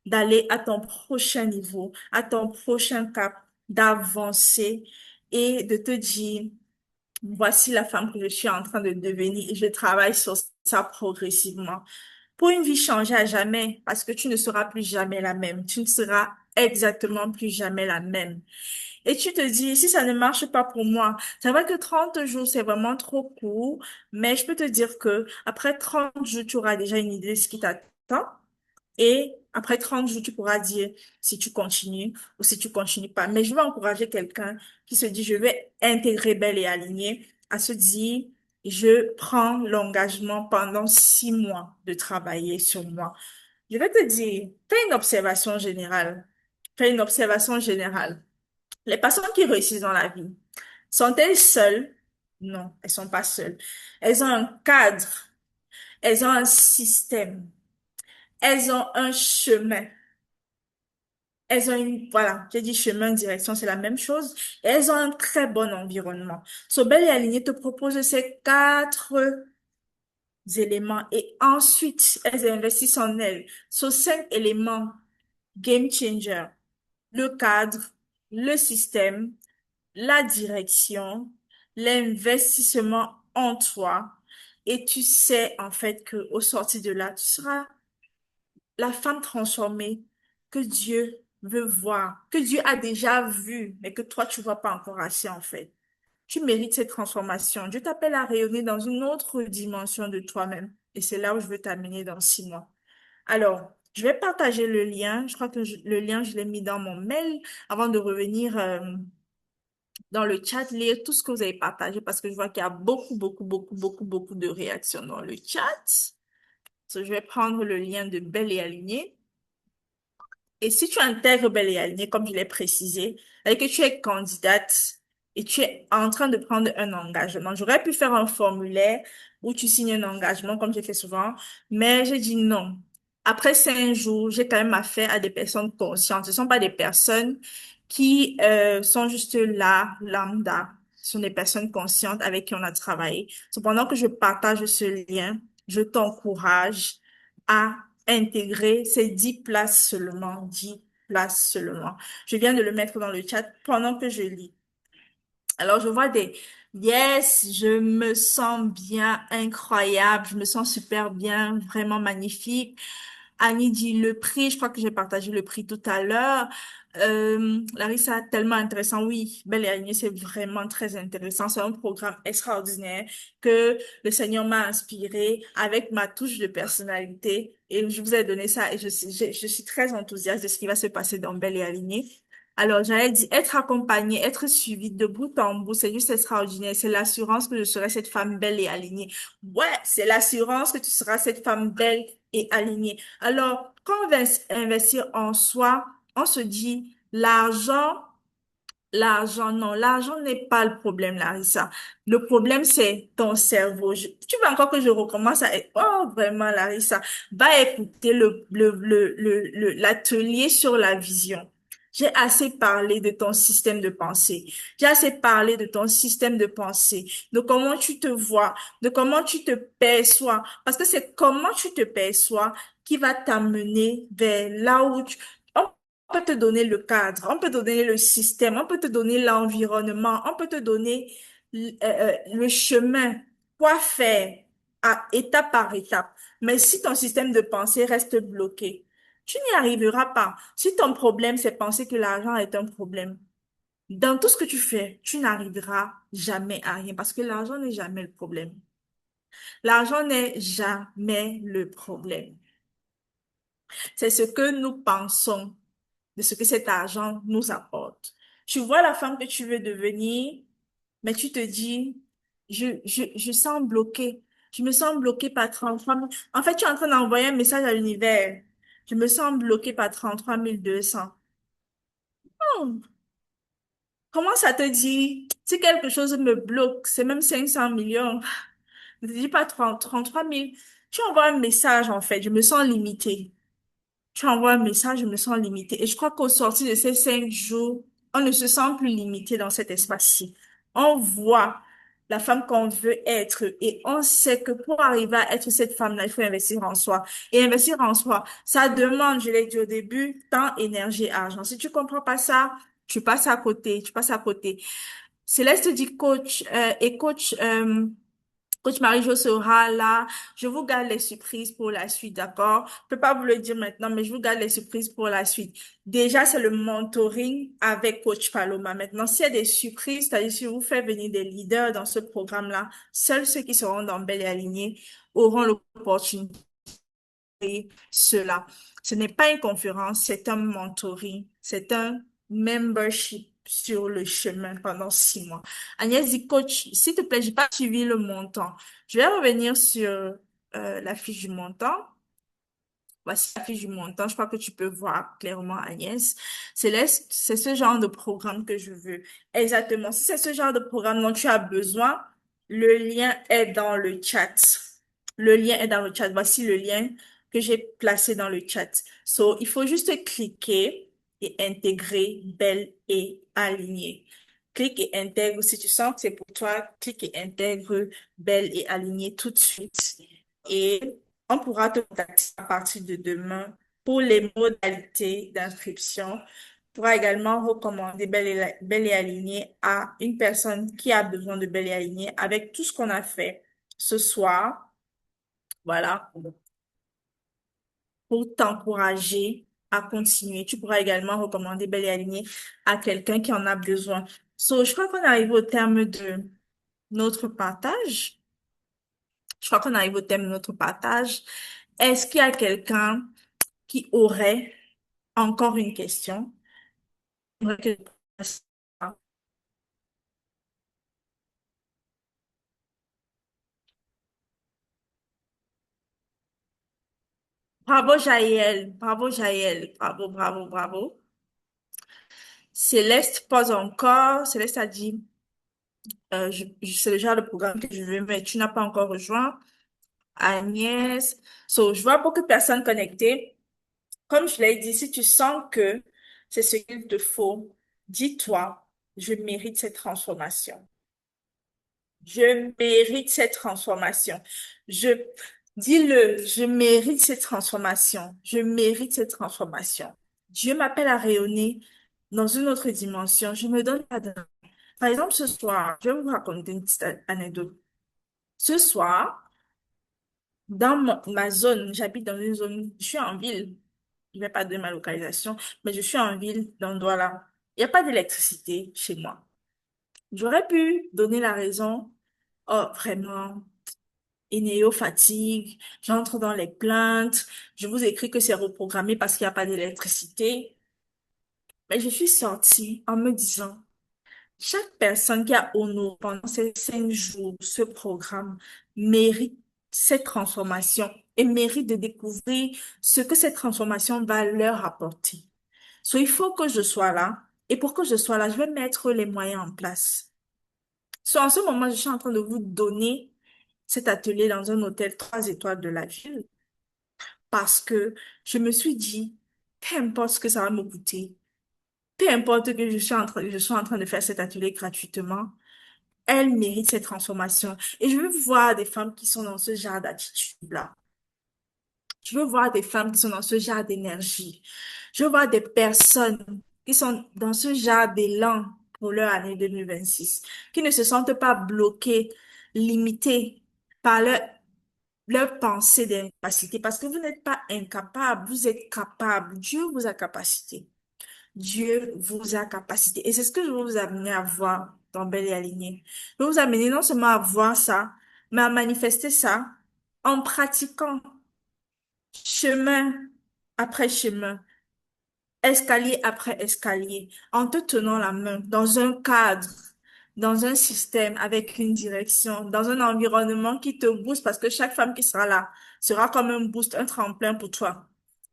d'aller à ton prochain niveau, à ton prochain cap, d'avancer et de te dire, voici la femme que je suis en train de devenir et je travaille sur ça progressivement. Pour une vie changée à jamais, parce que tu ne seras plus jamais la même. Tu ne seras exactement plus jamais la même. Et tu te dis, si ça ne marche pas pour moi, c'est vrai que 30 jours, c'est vraiment trop court, mais je peux te dire que après 30 jours, tu auras déjà une idée de ce qui t'attend. Et après 30 jours, tu pourras dire si tu continues ou si tu continues pas. Mais je vais encourager quelqu'un qui se dit, je vais intégrer Belle et Alignée à se dire, je prends l'engagement pendant 6 mois de travailler sur moi. Je vais te dire, fais une observation générale. Fais une observation générale. Les personnes qui réussissent dans la vie, sont-elles seules? Non, elles sont pas seules. Elles ont un cadre, elles ont un système, elles ont un chemin, elles ont voilà, j'ai dit chemin, direction, c'est la même chose. Et elles ont un très bon environnement. Sobel et Aligné te propose ces 4 éléments et ensuite, elles investissent en elles. Sur 5 éléments, game changer, le cadre, le système, la direction, l'investissement en toi. Et tu sais en fait que au sortir de là, tu seras la femme transformée que Dieu veut voir, que Dieu a déjà vu, mais que toi, tu vois pas encore assez en fait. Tu mérites cette transformation. Dieu t'appelle à rayonner dans une autre dimension de toi-même. Et c'est là où je veux t'amener dans 6 mois. Alors, je vais partager le lien. Je crois que le lien, je l'ai mis dans mon mail avant de revenir dans le chat, lire tout ce que vous avez partagé parce que je vois qu'il y a beaucoup, beaucoup, beaucoup, beaucoup, beaucoup de réactions dans le chat. So, je vais prendre le lien de Belle et Alignée. Et si tu intègres Belle et Alignée, comme je l'ai précisé, et que tu es candidate et tu es en train de prendre un engagement, j'aurais pu faire un formulaire où tu signes un engagement, comme j'ai fait souvent, mais j'ai dit non. après 5 jours, j'ai quand même affaire à des personnes conscientes. Ce ne sont pas des personnes qui sont juste là, lambda. Ce sont des personnes conscientes avec qui on a travaillé. Cependant que je partage ce lien, je t'encourage à intégrer ces 10 places seulement, 10 places seulement. Je viens de le mettre dans le chat pendant que je lis. Alors, je vois des yes, je me sens bien, incroyable, je me sens super bien, vraiment magnifique. Annie dit le prix, je crois que j'ai partagé le prix tout à l'heure. Larissa, tellement intéressant. Oui, Belle et Alignée, c'est vraiment très intéressant. C'est un programme extraordinaire que le Seigneur m'a inspiré avec ma touche de personnalité. Et je vous ai donné ça et je suis très enthousiaste de ce qui va se passer dans Belle et Alignée. Alors, j'allais dire, être accompagnée, être suivie de bout en bout, c'est juste extraordinaire. C'est l'assurance que je serai cette femme belle et alignée. Ouais, c'est l'assurance que tu seras cette femme belle et alignée. Alors, quand on va investir en soi, on se dit, l'argent, non, l'argent n'est pas le problème, Larissa. Le problème, c'est ton cerveau. Tu veux encore que je recommence à... Oh, vraiment, Larissa, va écouter l'atelier sur la vision. J'ai assez parlé de ton système de pensée. J'ai assez parlé de ton système de pensée, de comment tu te vois, de comment tu te perçois. Parce que c'est comment tu te perçois qui va t'amener vers là où on peut te donner le cadre, on peut te donner le système, on peut te donner l'environnement, on peut te donner le chemin, quoi faire étape par étape. Mais si ton système de pensée reste bloqué, tu n'y arriveras pas. Si ton problème, c'est penser que l'argent est un problème, dans tout ce que tu fais, tu n'arriveras jamais à rien parce que l'argent n'est jamais le problème. L'argent n'est jamais le problème. C'est ce que nous pensons de ce que cet argent nous apporte. Tu vois la femme que tu veux devenir, mais tu te dis, je sens bloqué. Je me sens bloqué par 33 000. En fait, tu es en train d'envoyer un message à l'univers. Je me sens bloqué par 33 200. Hmm. Comment ça te dit? Si quelque chose me bloque, c'est même 500 millions. Ne te dis pas 33 000. Tu envoies un message, en fait. Je me sens limité. Tu envoies un message, je me sens limitée. Et je crois qu'au sortir de ces 5 jours, on ne se sent plus limité dans cet espace-ci. On voit la femme qu'on veut être et on sait que pour arriver à être cette femme-là, il faut investir en soi. Et investir en soi, ça demande, je l'ai dit au début, temps, énergie, argent. Si tu comprends pas ça, tu passes à côté, tu passes à côté. Céleste dit coach et Coach Marie-Jo sera là. Je vous garde les surprises pour la suite, d'accord? Je peux pas vous le dire maintenant, mais je vous garde les surprises pour la suite. Déjà, c'est le mentoring avec Coach Paloma. Maintenant, s'il y a des surprises, c'est-à-dire si vous faites venir des leaders dans ce programme-là, seuls ceux qui seront dans Belle et Alignée auront l'opportunité cela. Ce n'est pas une conférence, c'est un mentoring, c'est un membership sur le chemin pendant 6 mois. Agnès dit, coach, s'il te plaît, j'ai pas suivi le montant. Je vais revenir sur la fiche du montant. Voici la fiche du montant. Je crois que tu peux voir clairement, Agnès. Céleste, c'est ce genre de programme que je veux. Exactement. Si c'est ce genre de programme dont tu as besoin, le lien est dans le chat. Le lien est dans le chat. Voici le lien que j'ai placé dans le chat. So, il faut juste cliquer et intégrer Belle et Alignée. Clique et intègre. Si tu sens que c'est pour toi, clique et intègre Belle et Alignée tout de suite. Et on pourra te contacter à partir de demain pour les modalités d'inscription. Tu pourras également recommander Belle et Alignée à une personne qui a besoin de Belle et Alignée avec tout ce qu'on a fait ce soir. Voilà, pour t'encourager à continuer. Tu pourras également recommander Belle et Alignée à quelqu'un qui en a besoin. So, je crois qu'on arrive au terme de notre partage. Je crois qu'on arrive au terme de notre partage. Est-ce qu'il y a quelqu'un qui aurait encore une question? Bravo Jaël, bravo Jaël, bravo, bravo, bravo. Céleste pose encore, Céleste a dit, c'est le genre de programme que je veux, mais tu n'as pas encore rejoint. Agnès. So, je vois beaucoup de personnes connectées. Comme je l'ai dit, si tu sens que c'est ce qu'il te faut, dis-toi, je mérite cette transformation. Je mérite cette transformation. Je dis-le, je mérite cette transformation. Je mérite cette transformation. Dieu m'appelle à rayonner dans une autre dimension. Je me donne pas de... Par exemple, ce soir, je vais vous raconter une petite anecdote. Ce soir, dans ma zone, j'habite dans une zone, je suis en ville. Je vais pas donner ma localisation, mais je suis en ville, dans Douala. Il n'y a pas d'électricité chez moi. J'aurais pu donner la raison. Oh, vraiment. Inéo fatigue, j'entre dans les plaintes, je vous écris que c'est reprogrammé parce qu'il n'y a pas d'électricité. Mais je suis sortie en me disant, chaque personne qui a honoré pendant ces 5 jours ce programme mérite cette transformation et mérite de découvrir ce que cette transformation va leur apporter. So, il faut que je sois là. Et pour que je sois là, je vais mettre les moyens en place. So, en ce moment, je suis en train de vous donner cet atelier dans un hôtel 3 étoiles de la ville parce que je me suis dit, peu importe ce que ça va me coûter, peu importe que je sois en train de faire cet atelier gratuitement, elle mérite cette transformation. Et je veux voir des femmes qui sont dans ce genre d'attitude-là. Je veux voir des femmes qui sont dans ce genre d'énergie. Je veux voir des personnes qui sont dans ce genre d'élan pour leur année 2026, qui ne se sentent pas bloquées, limitées par leur pensée d'incapacité, parce que vous n'êtes pas incapable, vous êtes capable. Dieu vous a capacité. Dieu vous a capacité. Et c'est ce que je veux vous amener à voir dans Belle et Alignée. Je veux vous amener non seulement à voir ça, mais à manifester ça en pratiquant chemin après chemin, escalier après escalier, en te tenant la main dans un cadre, dans un système avec une direction, dans un environnement qui te booste parce que chaque femme qui sera là sera comme un boost, un tremplin pour toi.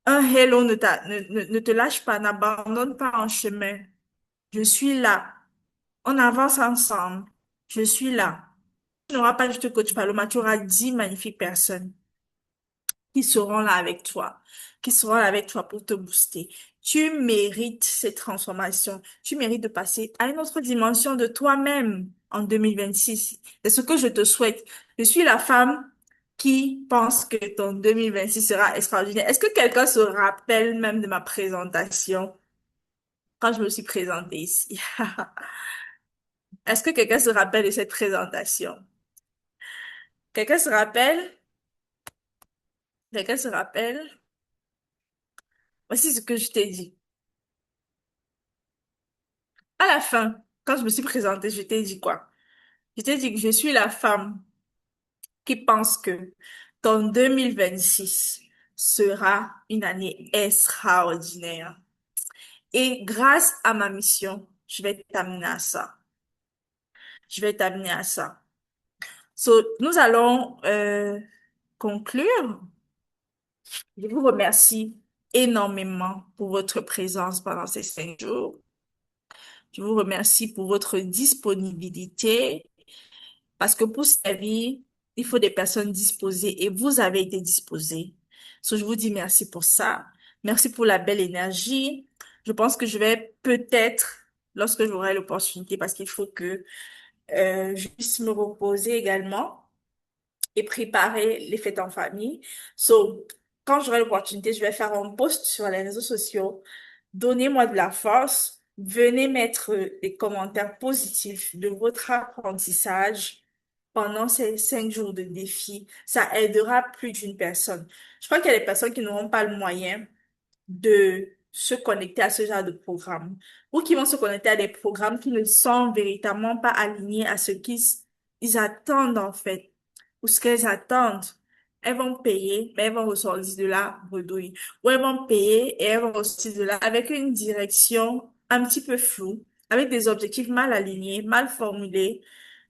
Un hello ne te lâche pas, n'abandonne pas en chemin. Je suis là. On avance ensemble. Je suis là. Tu n'auras pas juste coach Paloma, tu auras 10 magnifiques personnes qui seront là avec toi, qui seront là avec toi pour te booster. Tu mérites cette transformation. Tu mérites de passer à une autre dimension de toi-même en 2026. C'est ce que je te souhaite. Je suis la femme qui pense que ton 2026 sera extraordinaire. Est-ce que quelqu'un se rappelle même de ma présentation quand je me suis présentée ici? Est-ce que quelqu'un se rappelle de cette présentation? Quelqu'un se rappelle? Quelqu'un se rappelle? Voici ce que je t'ai dit. À la fin, quand je me suis présentée, je t'ai dit quoi? Je t'ai dit que je suis la femme qui pense que ton 2026 sera une année extraordinaire. Et grâce à ma mission, je vais t'amener à ça. Je vais t'amener à ça. So, nous allons conclure. Je vous remercie énormément pour votre présence pendant ces 5 jours. Je vous remercie pour votre disponibilité parce que pour servir, il faut des personnes disposées et vous avez été disposés. So, je vous dis merci pour ça. Merci pour la belle énergie. Je pense que je vais peut-être, lorsque j'aurai l'opportunité, parce qu'il faut que je puisse me reposer également et préparer les fêtes en famille. So, quand j'aurai l'opportunité, je vais faire un post sur les réseaux sociaux. Donnez-moi de la force. Venez mettre des commentaires positifs de votre apprentissage pendant ces 5 jours de défi. Ça aidera plus d'une personne. Je crois qu'il y a des personnes qui n'auront pas le moyen de se connecter à ce genre de programme ou qui vont se connecter à des programmes qui ne sont véritablement pas alignés à ce qu'ils attendent en fait ou ce qu'elles attendent. Elles vont payer, mais elles vont ressortir de là bredouille. Ou elles vont payer et elles vont ressortir de là avec une direction un petit peu floue, avec des objectifs mal alignés, mal formulés,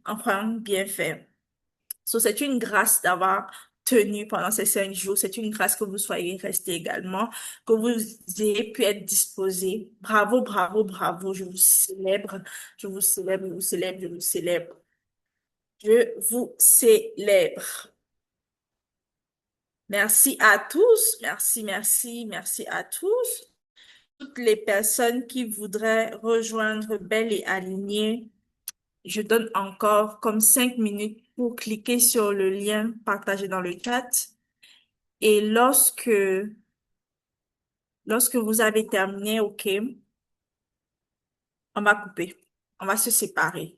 enfin bien faits. So, c'est une grâce d'avoir tenu pendant ces 5 jours. C'est une grâce que vous soyez restés également, que vous ayez pu être disposés. Bravo, bravo, bravo. Je vous célèbre. Je vous célèbre, je vous célèbre, je vous célèbre. Je vous célèbre. Merci à tous. Merci, merci, merci à tous. Toutes les personnes qui voudraient rejoindre Belle et Alignée, je donne encore comme 5 minutes pour cliquer sur le lien partagé dans le chat. Et lorsque vous avez terminé, OK, on va couper. On va se séparer.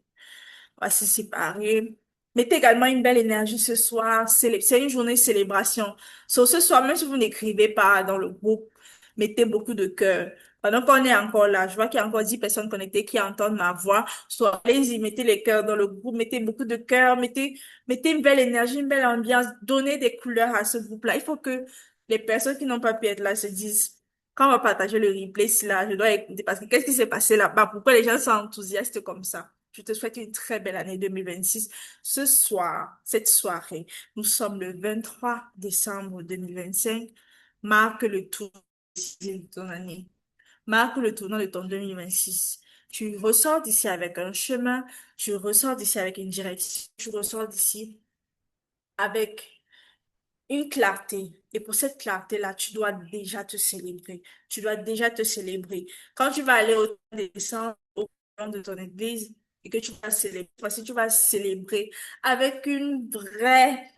On va se séparer. Mettez également une belle énergie ce soir. C'est une journée de célébration. So, ce soir, même si vous n'écrivez pas dans le groupe, mettez beaucoup de cœur. Pendant qu'on est encore là, je vois qu'il y a encore 10 personnes connectées qui entendent ma voix. Soit allez-y, mettez les cœurs dans le groupe, mettez beaucoup de cœur, mettez une belle énergie, une belle ambiance, donnez des couleurs à ce groupe-là. Il faut que les personnes qui n'ont pas pu être là se disent, quand on va partager le replay, si là, je dois écouter parce que qu'est-ce qui s'est passé là-bas? Pourquoi les gens sont enthousiastes comme ça? Je te souhaite une très belle année 2026. Ce soir, cette soirée, nous sommes le 23 décembre 2025, marque le tournant de ton année, marque le tournant de ton 2026. Tu ressors d'ici avec un chemin, tu ressors d'ici avec une direction, tu ressors d'ici avec une clarté. Et pour cette clarté-là, tu dois déjà te célébrer. Tu dois déjà te célébrer. Quand tu vas aller au descendre au nom de ton église et que tu vas célébrer, parce que tu vas célébrer avec une vraie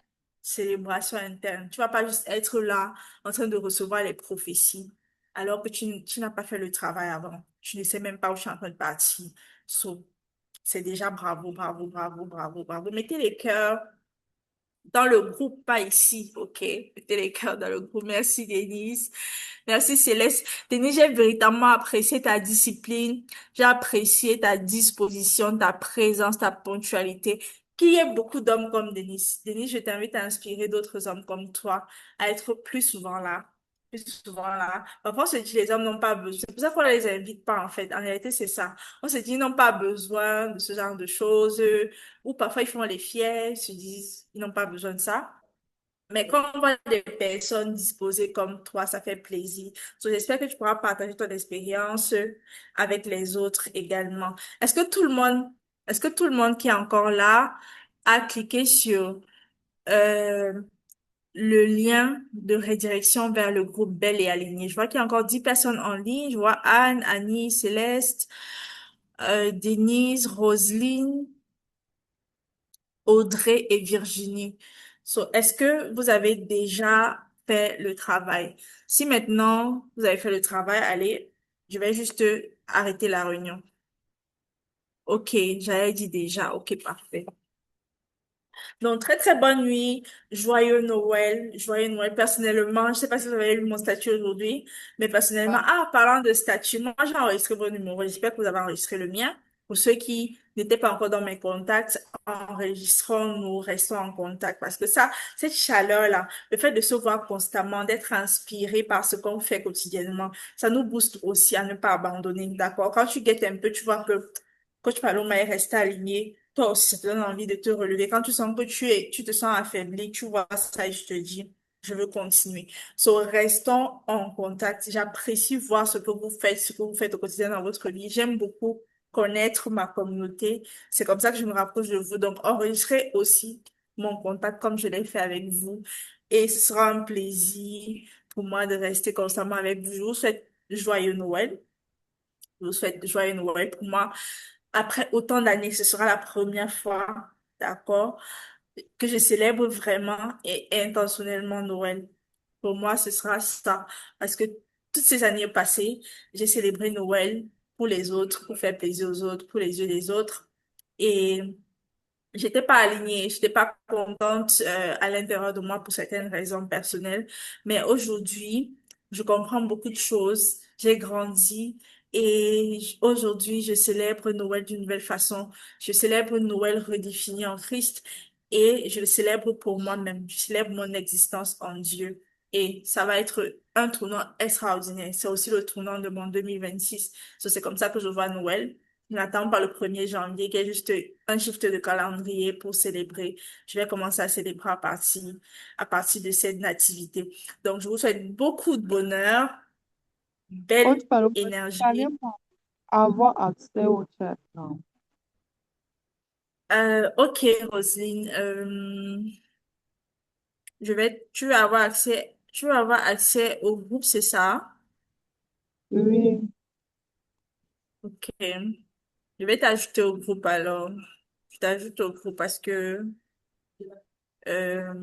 célébration interne. Tu vas pas juste être là en train de recevoir les prophéties alors que tu n'as pas fait le travail avant. Tu ne sais même pas où tu es en train de partir. So, c'est déjà bravo, bravo, bravo, bravo, bravo. Mettez les cœurs dans le groupe, pas ici, ok? Mettez les cœurs dans le groupe. Merci, Denise. Merci, Céleste. Denise, j'ai véritablement apprécié ta discipline. J'ai apprécié ta disposition, ta présence, ta ponctualité. Qu'il y ait beaucoup d'hommes comme Denise. Denise, je t'invite à inspirer d'autres hommes comme toi à être plus souvent là. Plus souvent là. Parfois, on se dit les hommes n'ont pas besoin. C'est pour ça qu'on ne les invite pas, en fait. En réalité, c'est ça. On se dit ils n'ont pas besoin de ce genre de choses. Ou parfois ils font les fiers, ils se disent ils n'ont pas besoin de ça. Mais quand on voit des personnes disposées comme toi, ça fait plaisir. So, j'espère que tu pourras partager ton expérience avec les autres également. Est-ce que tout le monde qui est encore là a cliqué sur euh, le lien de redirection vers le groupe Belle et Alignée? Je vois qu'il y a encore 10 personnes en ligne. Je vois Anne, Annie, Céleste, Denise, Roselyne, Audrey et Virginie. So, est-ce que vous avez déjà fait le travail? Si maintenant vous avez fait le travail, allez, je vais juste arrêter la réunion. Ok, j'avais dit déjà. Ok, parfait. Donc, très, très bonne nuit. Joyeux Noël. Joyeux Noël. Personnellement, je sais pas si vous avez lu mon statut aujourd'hui, mais personnellement, parlant de statut, moi, j'ai enregistré vos numéros. J'espère que vous avez enregistré le mien. Pour ceux qui n'étaient pas encore dans mes contacts, enregistrons, nous restons en contact parce que ça, cette chaleur-là, le fait de se voir constamment, d'être inspiré par ce qu'on fait quotidiennement, ça nous booste aussi à ne pas abandonner, d'accord? Quand tu guettes un peu, tu vois que Coach Paloma est resté aligné. Toi aussi, ça te donne envie de te relever. Quand tu sens que tu te sens affaibli, tu vois ça et je te dis, je veux continuer. So, restons en contact. J'apprécie voir ce que vous faites au quotidien dans votre vie. J'aime beaucoup connaître ma communauté. C'est comme ça que je me rapproche de vous. Donc, enregistrez aussi mon contact comme je l'ai fait avec vous. Et ce sera un plaisir pour moi de rester constamment avec vous. Je vous souhaite joyeux Noël. Je vous souhaite joyeux Noël. Pour moi, après autant d'années, ce sera la première fois, d'accord, que je célèbre vraiment et intentionnellement Noël. Pour moi, ce sera ça. Parce que toutes ces années passées, j'ai célébré Noël pour les autres, pour faire plaisir aux autres, pour les yeux des autres. Et j'étais pas alignée, j'étais pas contente à l'intérieur de moi pour certaines raisons personnelles, mais aujourd'hui, je comprends beaucoup de choses, j'ai grandi et aujourd'hui, je célèbre Noël d'une nouvelle façon. Je célèbre Noël redéfini en Christ et je le célèbre pour moi-même. Je célèbre mon existence en Dieu et ça va être un tournant extraordinaire. C'est aussi le tournant de mon 2026. So, c'est comme ça que je vois Noël. Je n'attends pas le 1er janvier, qui est juste un shift de calendrier pour célébrer. Je vais commencer à célébrer à partir de cette nativité. Donc, je vous souhaite beaucoup de bonheur, belle Coach Paloma, énergie. fallait avoir accès au chat, non? Ok, Roselyne. tu vas avoir accès au groupe, c'est ça? Oui, Ok. Je vais t'ajouter au groupe alors. Je t'ajoute au groupe parce que euh,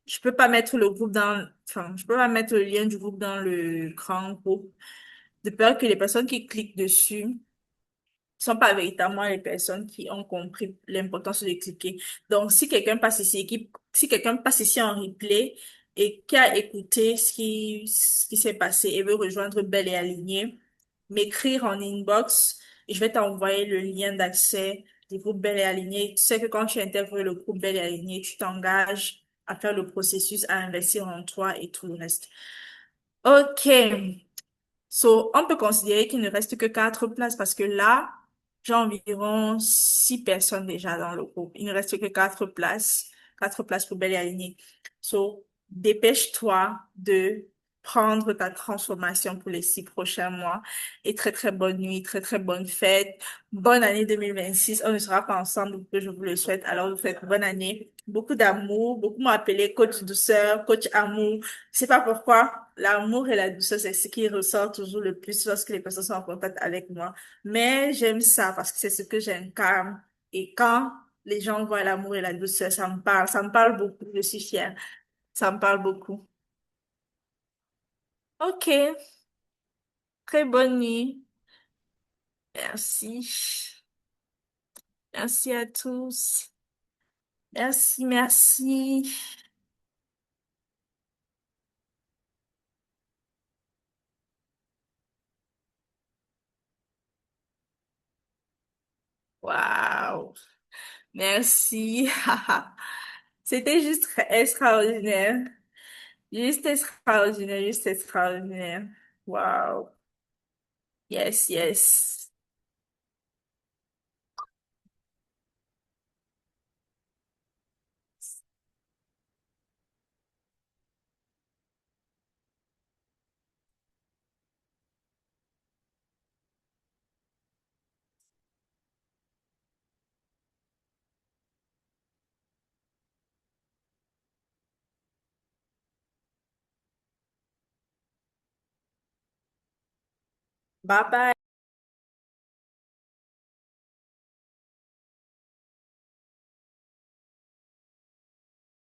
je peux pas mettre le groupe enfin, je peux pas mettre le lien du groupe dans le grand groupe, de peur que les personnes qui cliquent dessus sont pas véritablement les personnes qui ont compris l'importance de cliquer. Donc, si quelqu'un passe ici en replay et qui a écouté ce qui s'est passé et veut rejoindre Belle et Alignée, m'écrire en inbox et je vais t'envoyer le lien d'accès du groupe Belle et Alignée. Tu sais que quand tu intègres le groupe Belle et Alignée, tu t'engages à faire le processus, à investir en toi et tout le reste. OK. So, on peut considérer qu'il ne reste que 4 places parce que là, j'ai environ 6 personnes déjà dans le groupe. Il ne reste que 4 places, 4 places pour Belle et Alignée. So, dépêche-toi de prendre ta transformation pour les 6 prochains mois. Et très, très bonne nuit, très, très bonne fête. Bonne année 2026. On ne sera pas ensemble, que je vous le souhaite. Alors, vous faites bonne année. Beaucoup d'amour. Beaucoup m'ont appelé coach douceur, coach amour. Je sais pas pourquoi, l'amour et la douceur, c'est ce qui ressort toujours le plus lorsque les personnes sont en contact avec moi. Mais j'aime ça parce que c'est ce que j'incarne. Et quand les gens voient l'amour et la douceur, ça me parle beaucoup, je suis fière. Ça me parle beaucoup. Ok, très bonne nuit. Merci. Merci à tous. Merci, merci. Waouh. Merci. C'était juste extraordinaire. Juste extraordinaire, juste extraordinaire. Wow. Yes, yes. Bye bye.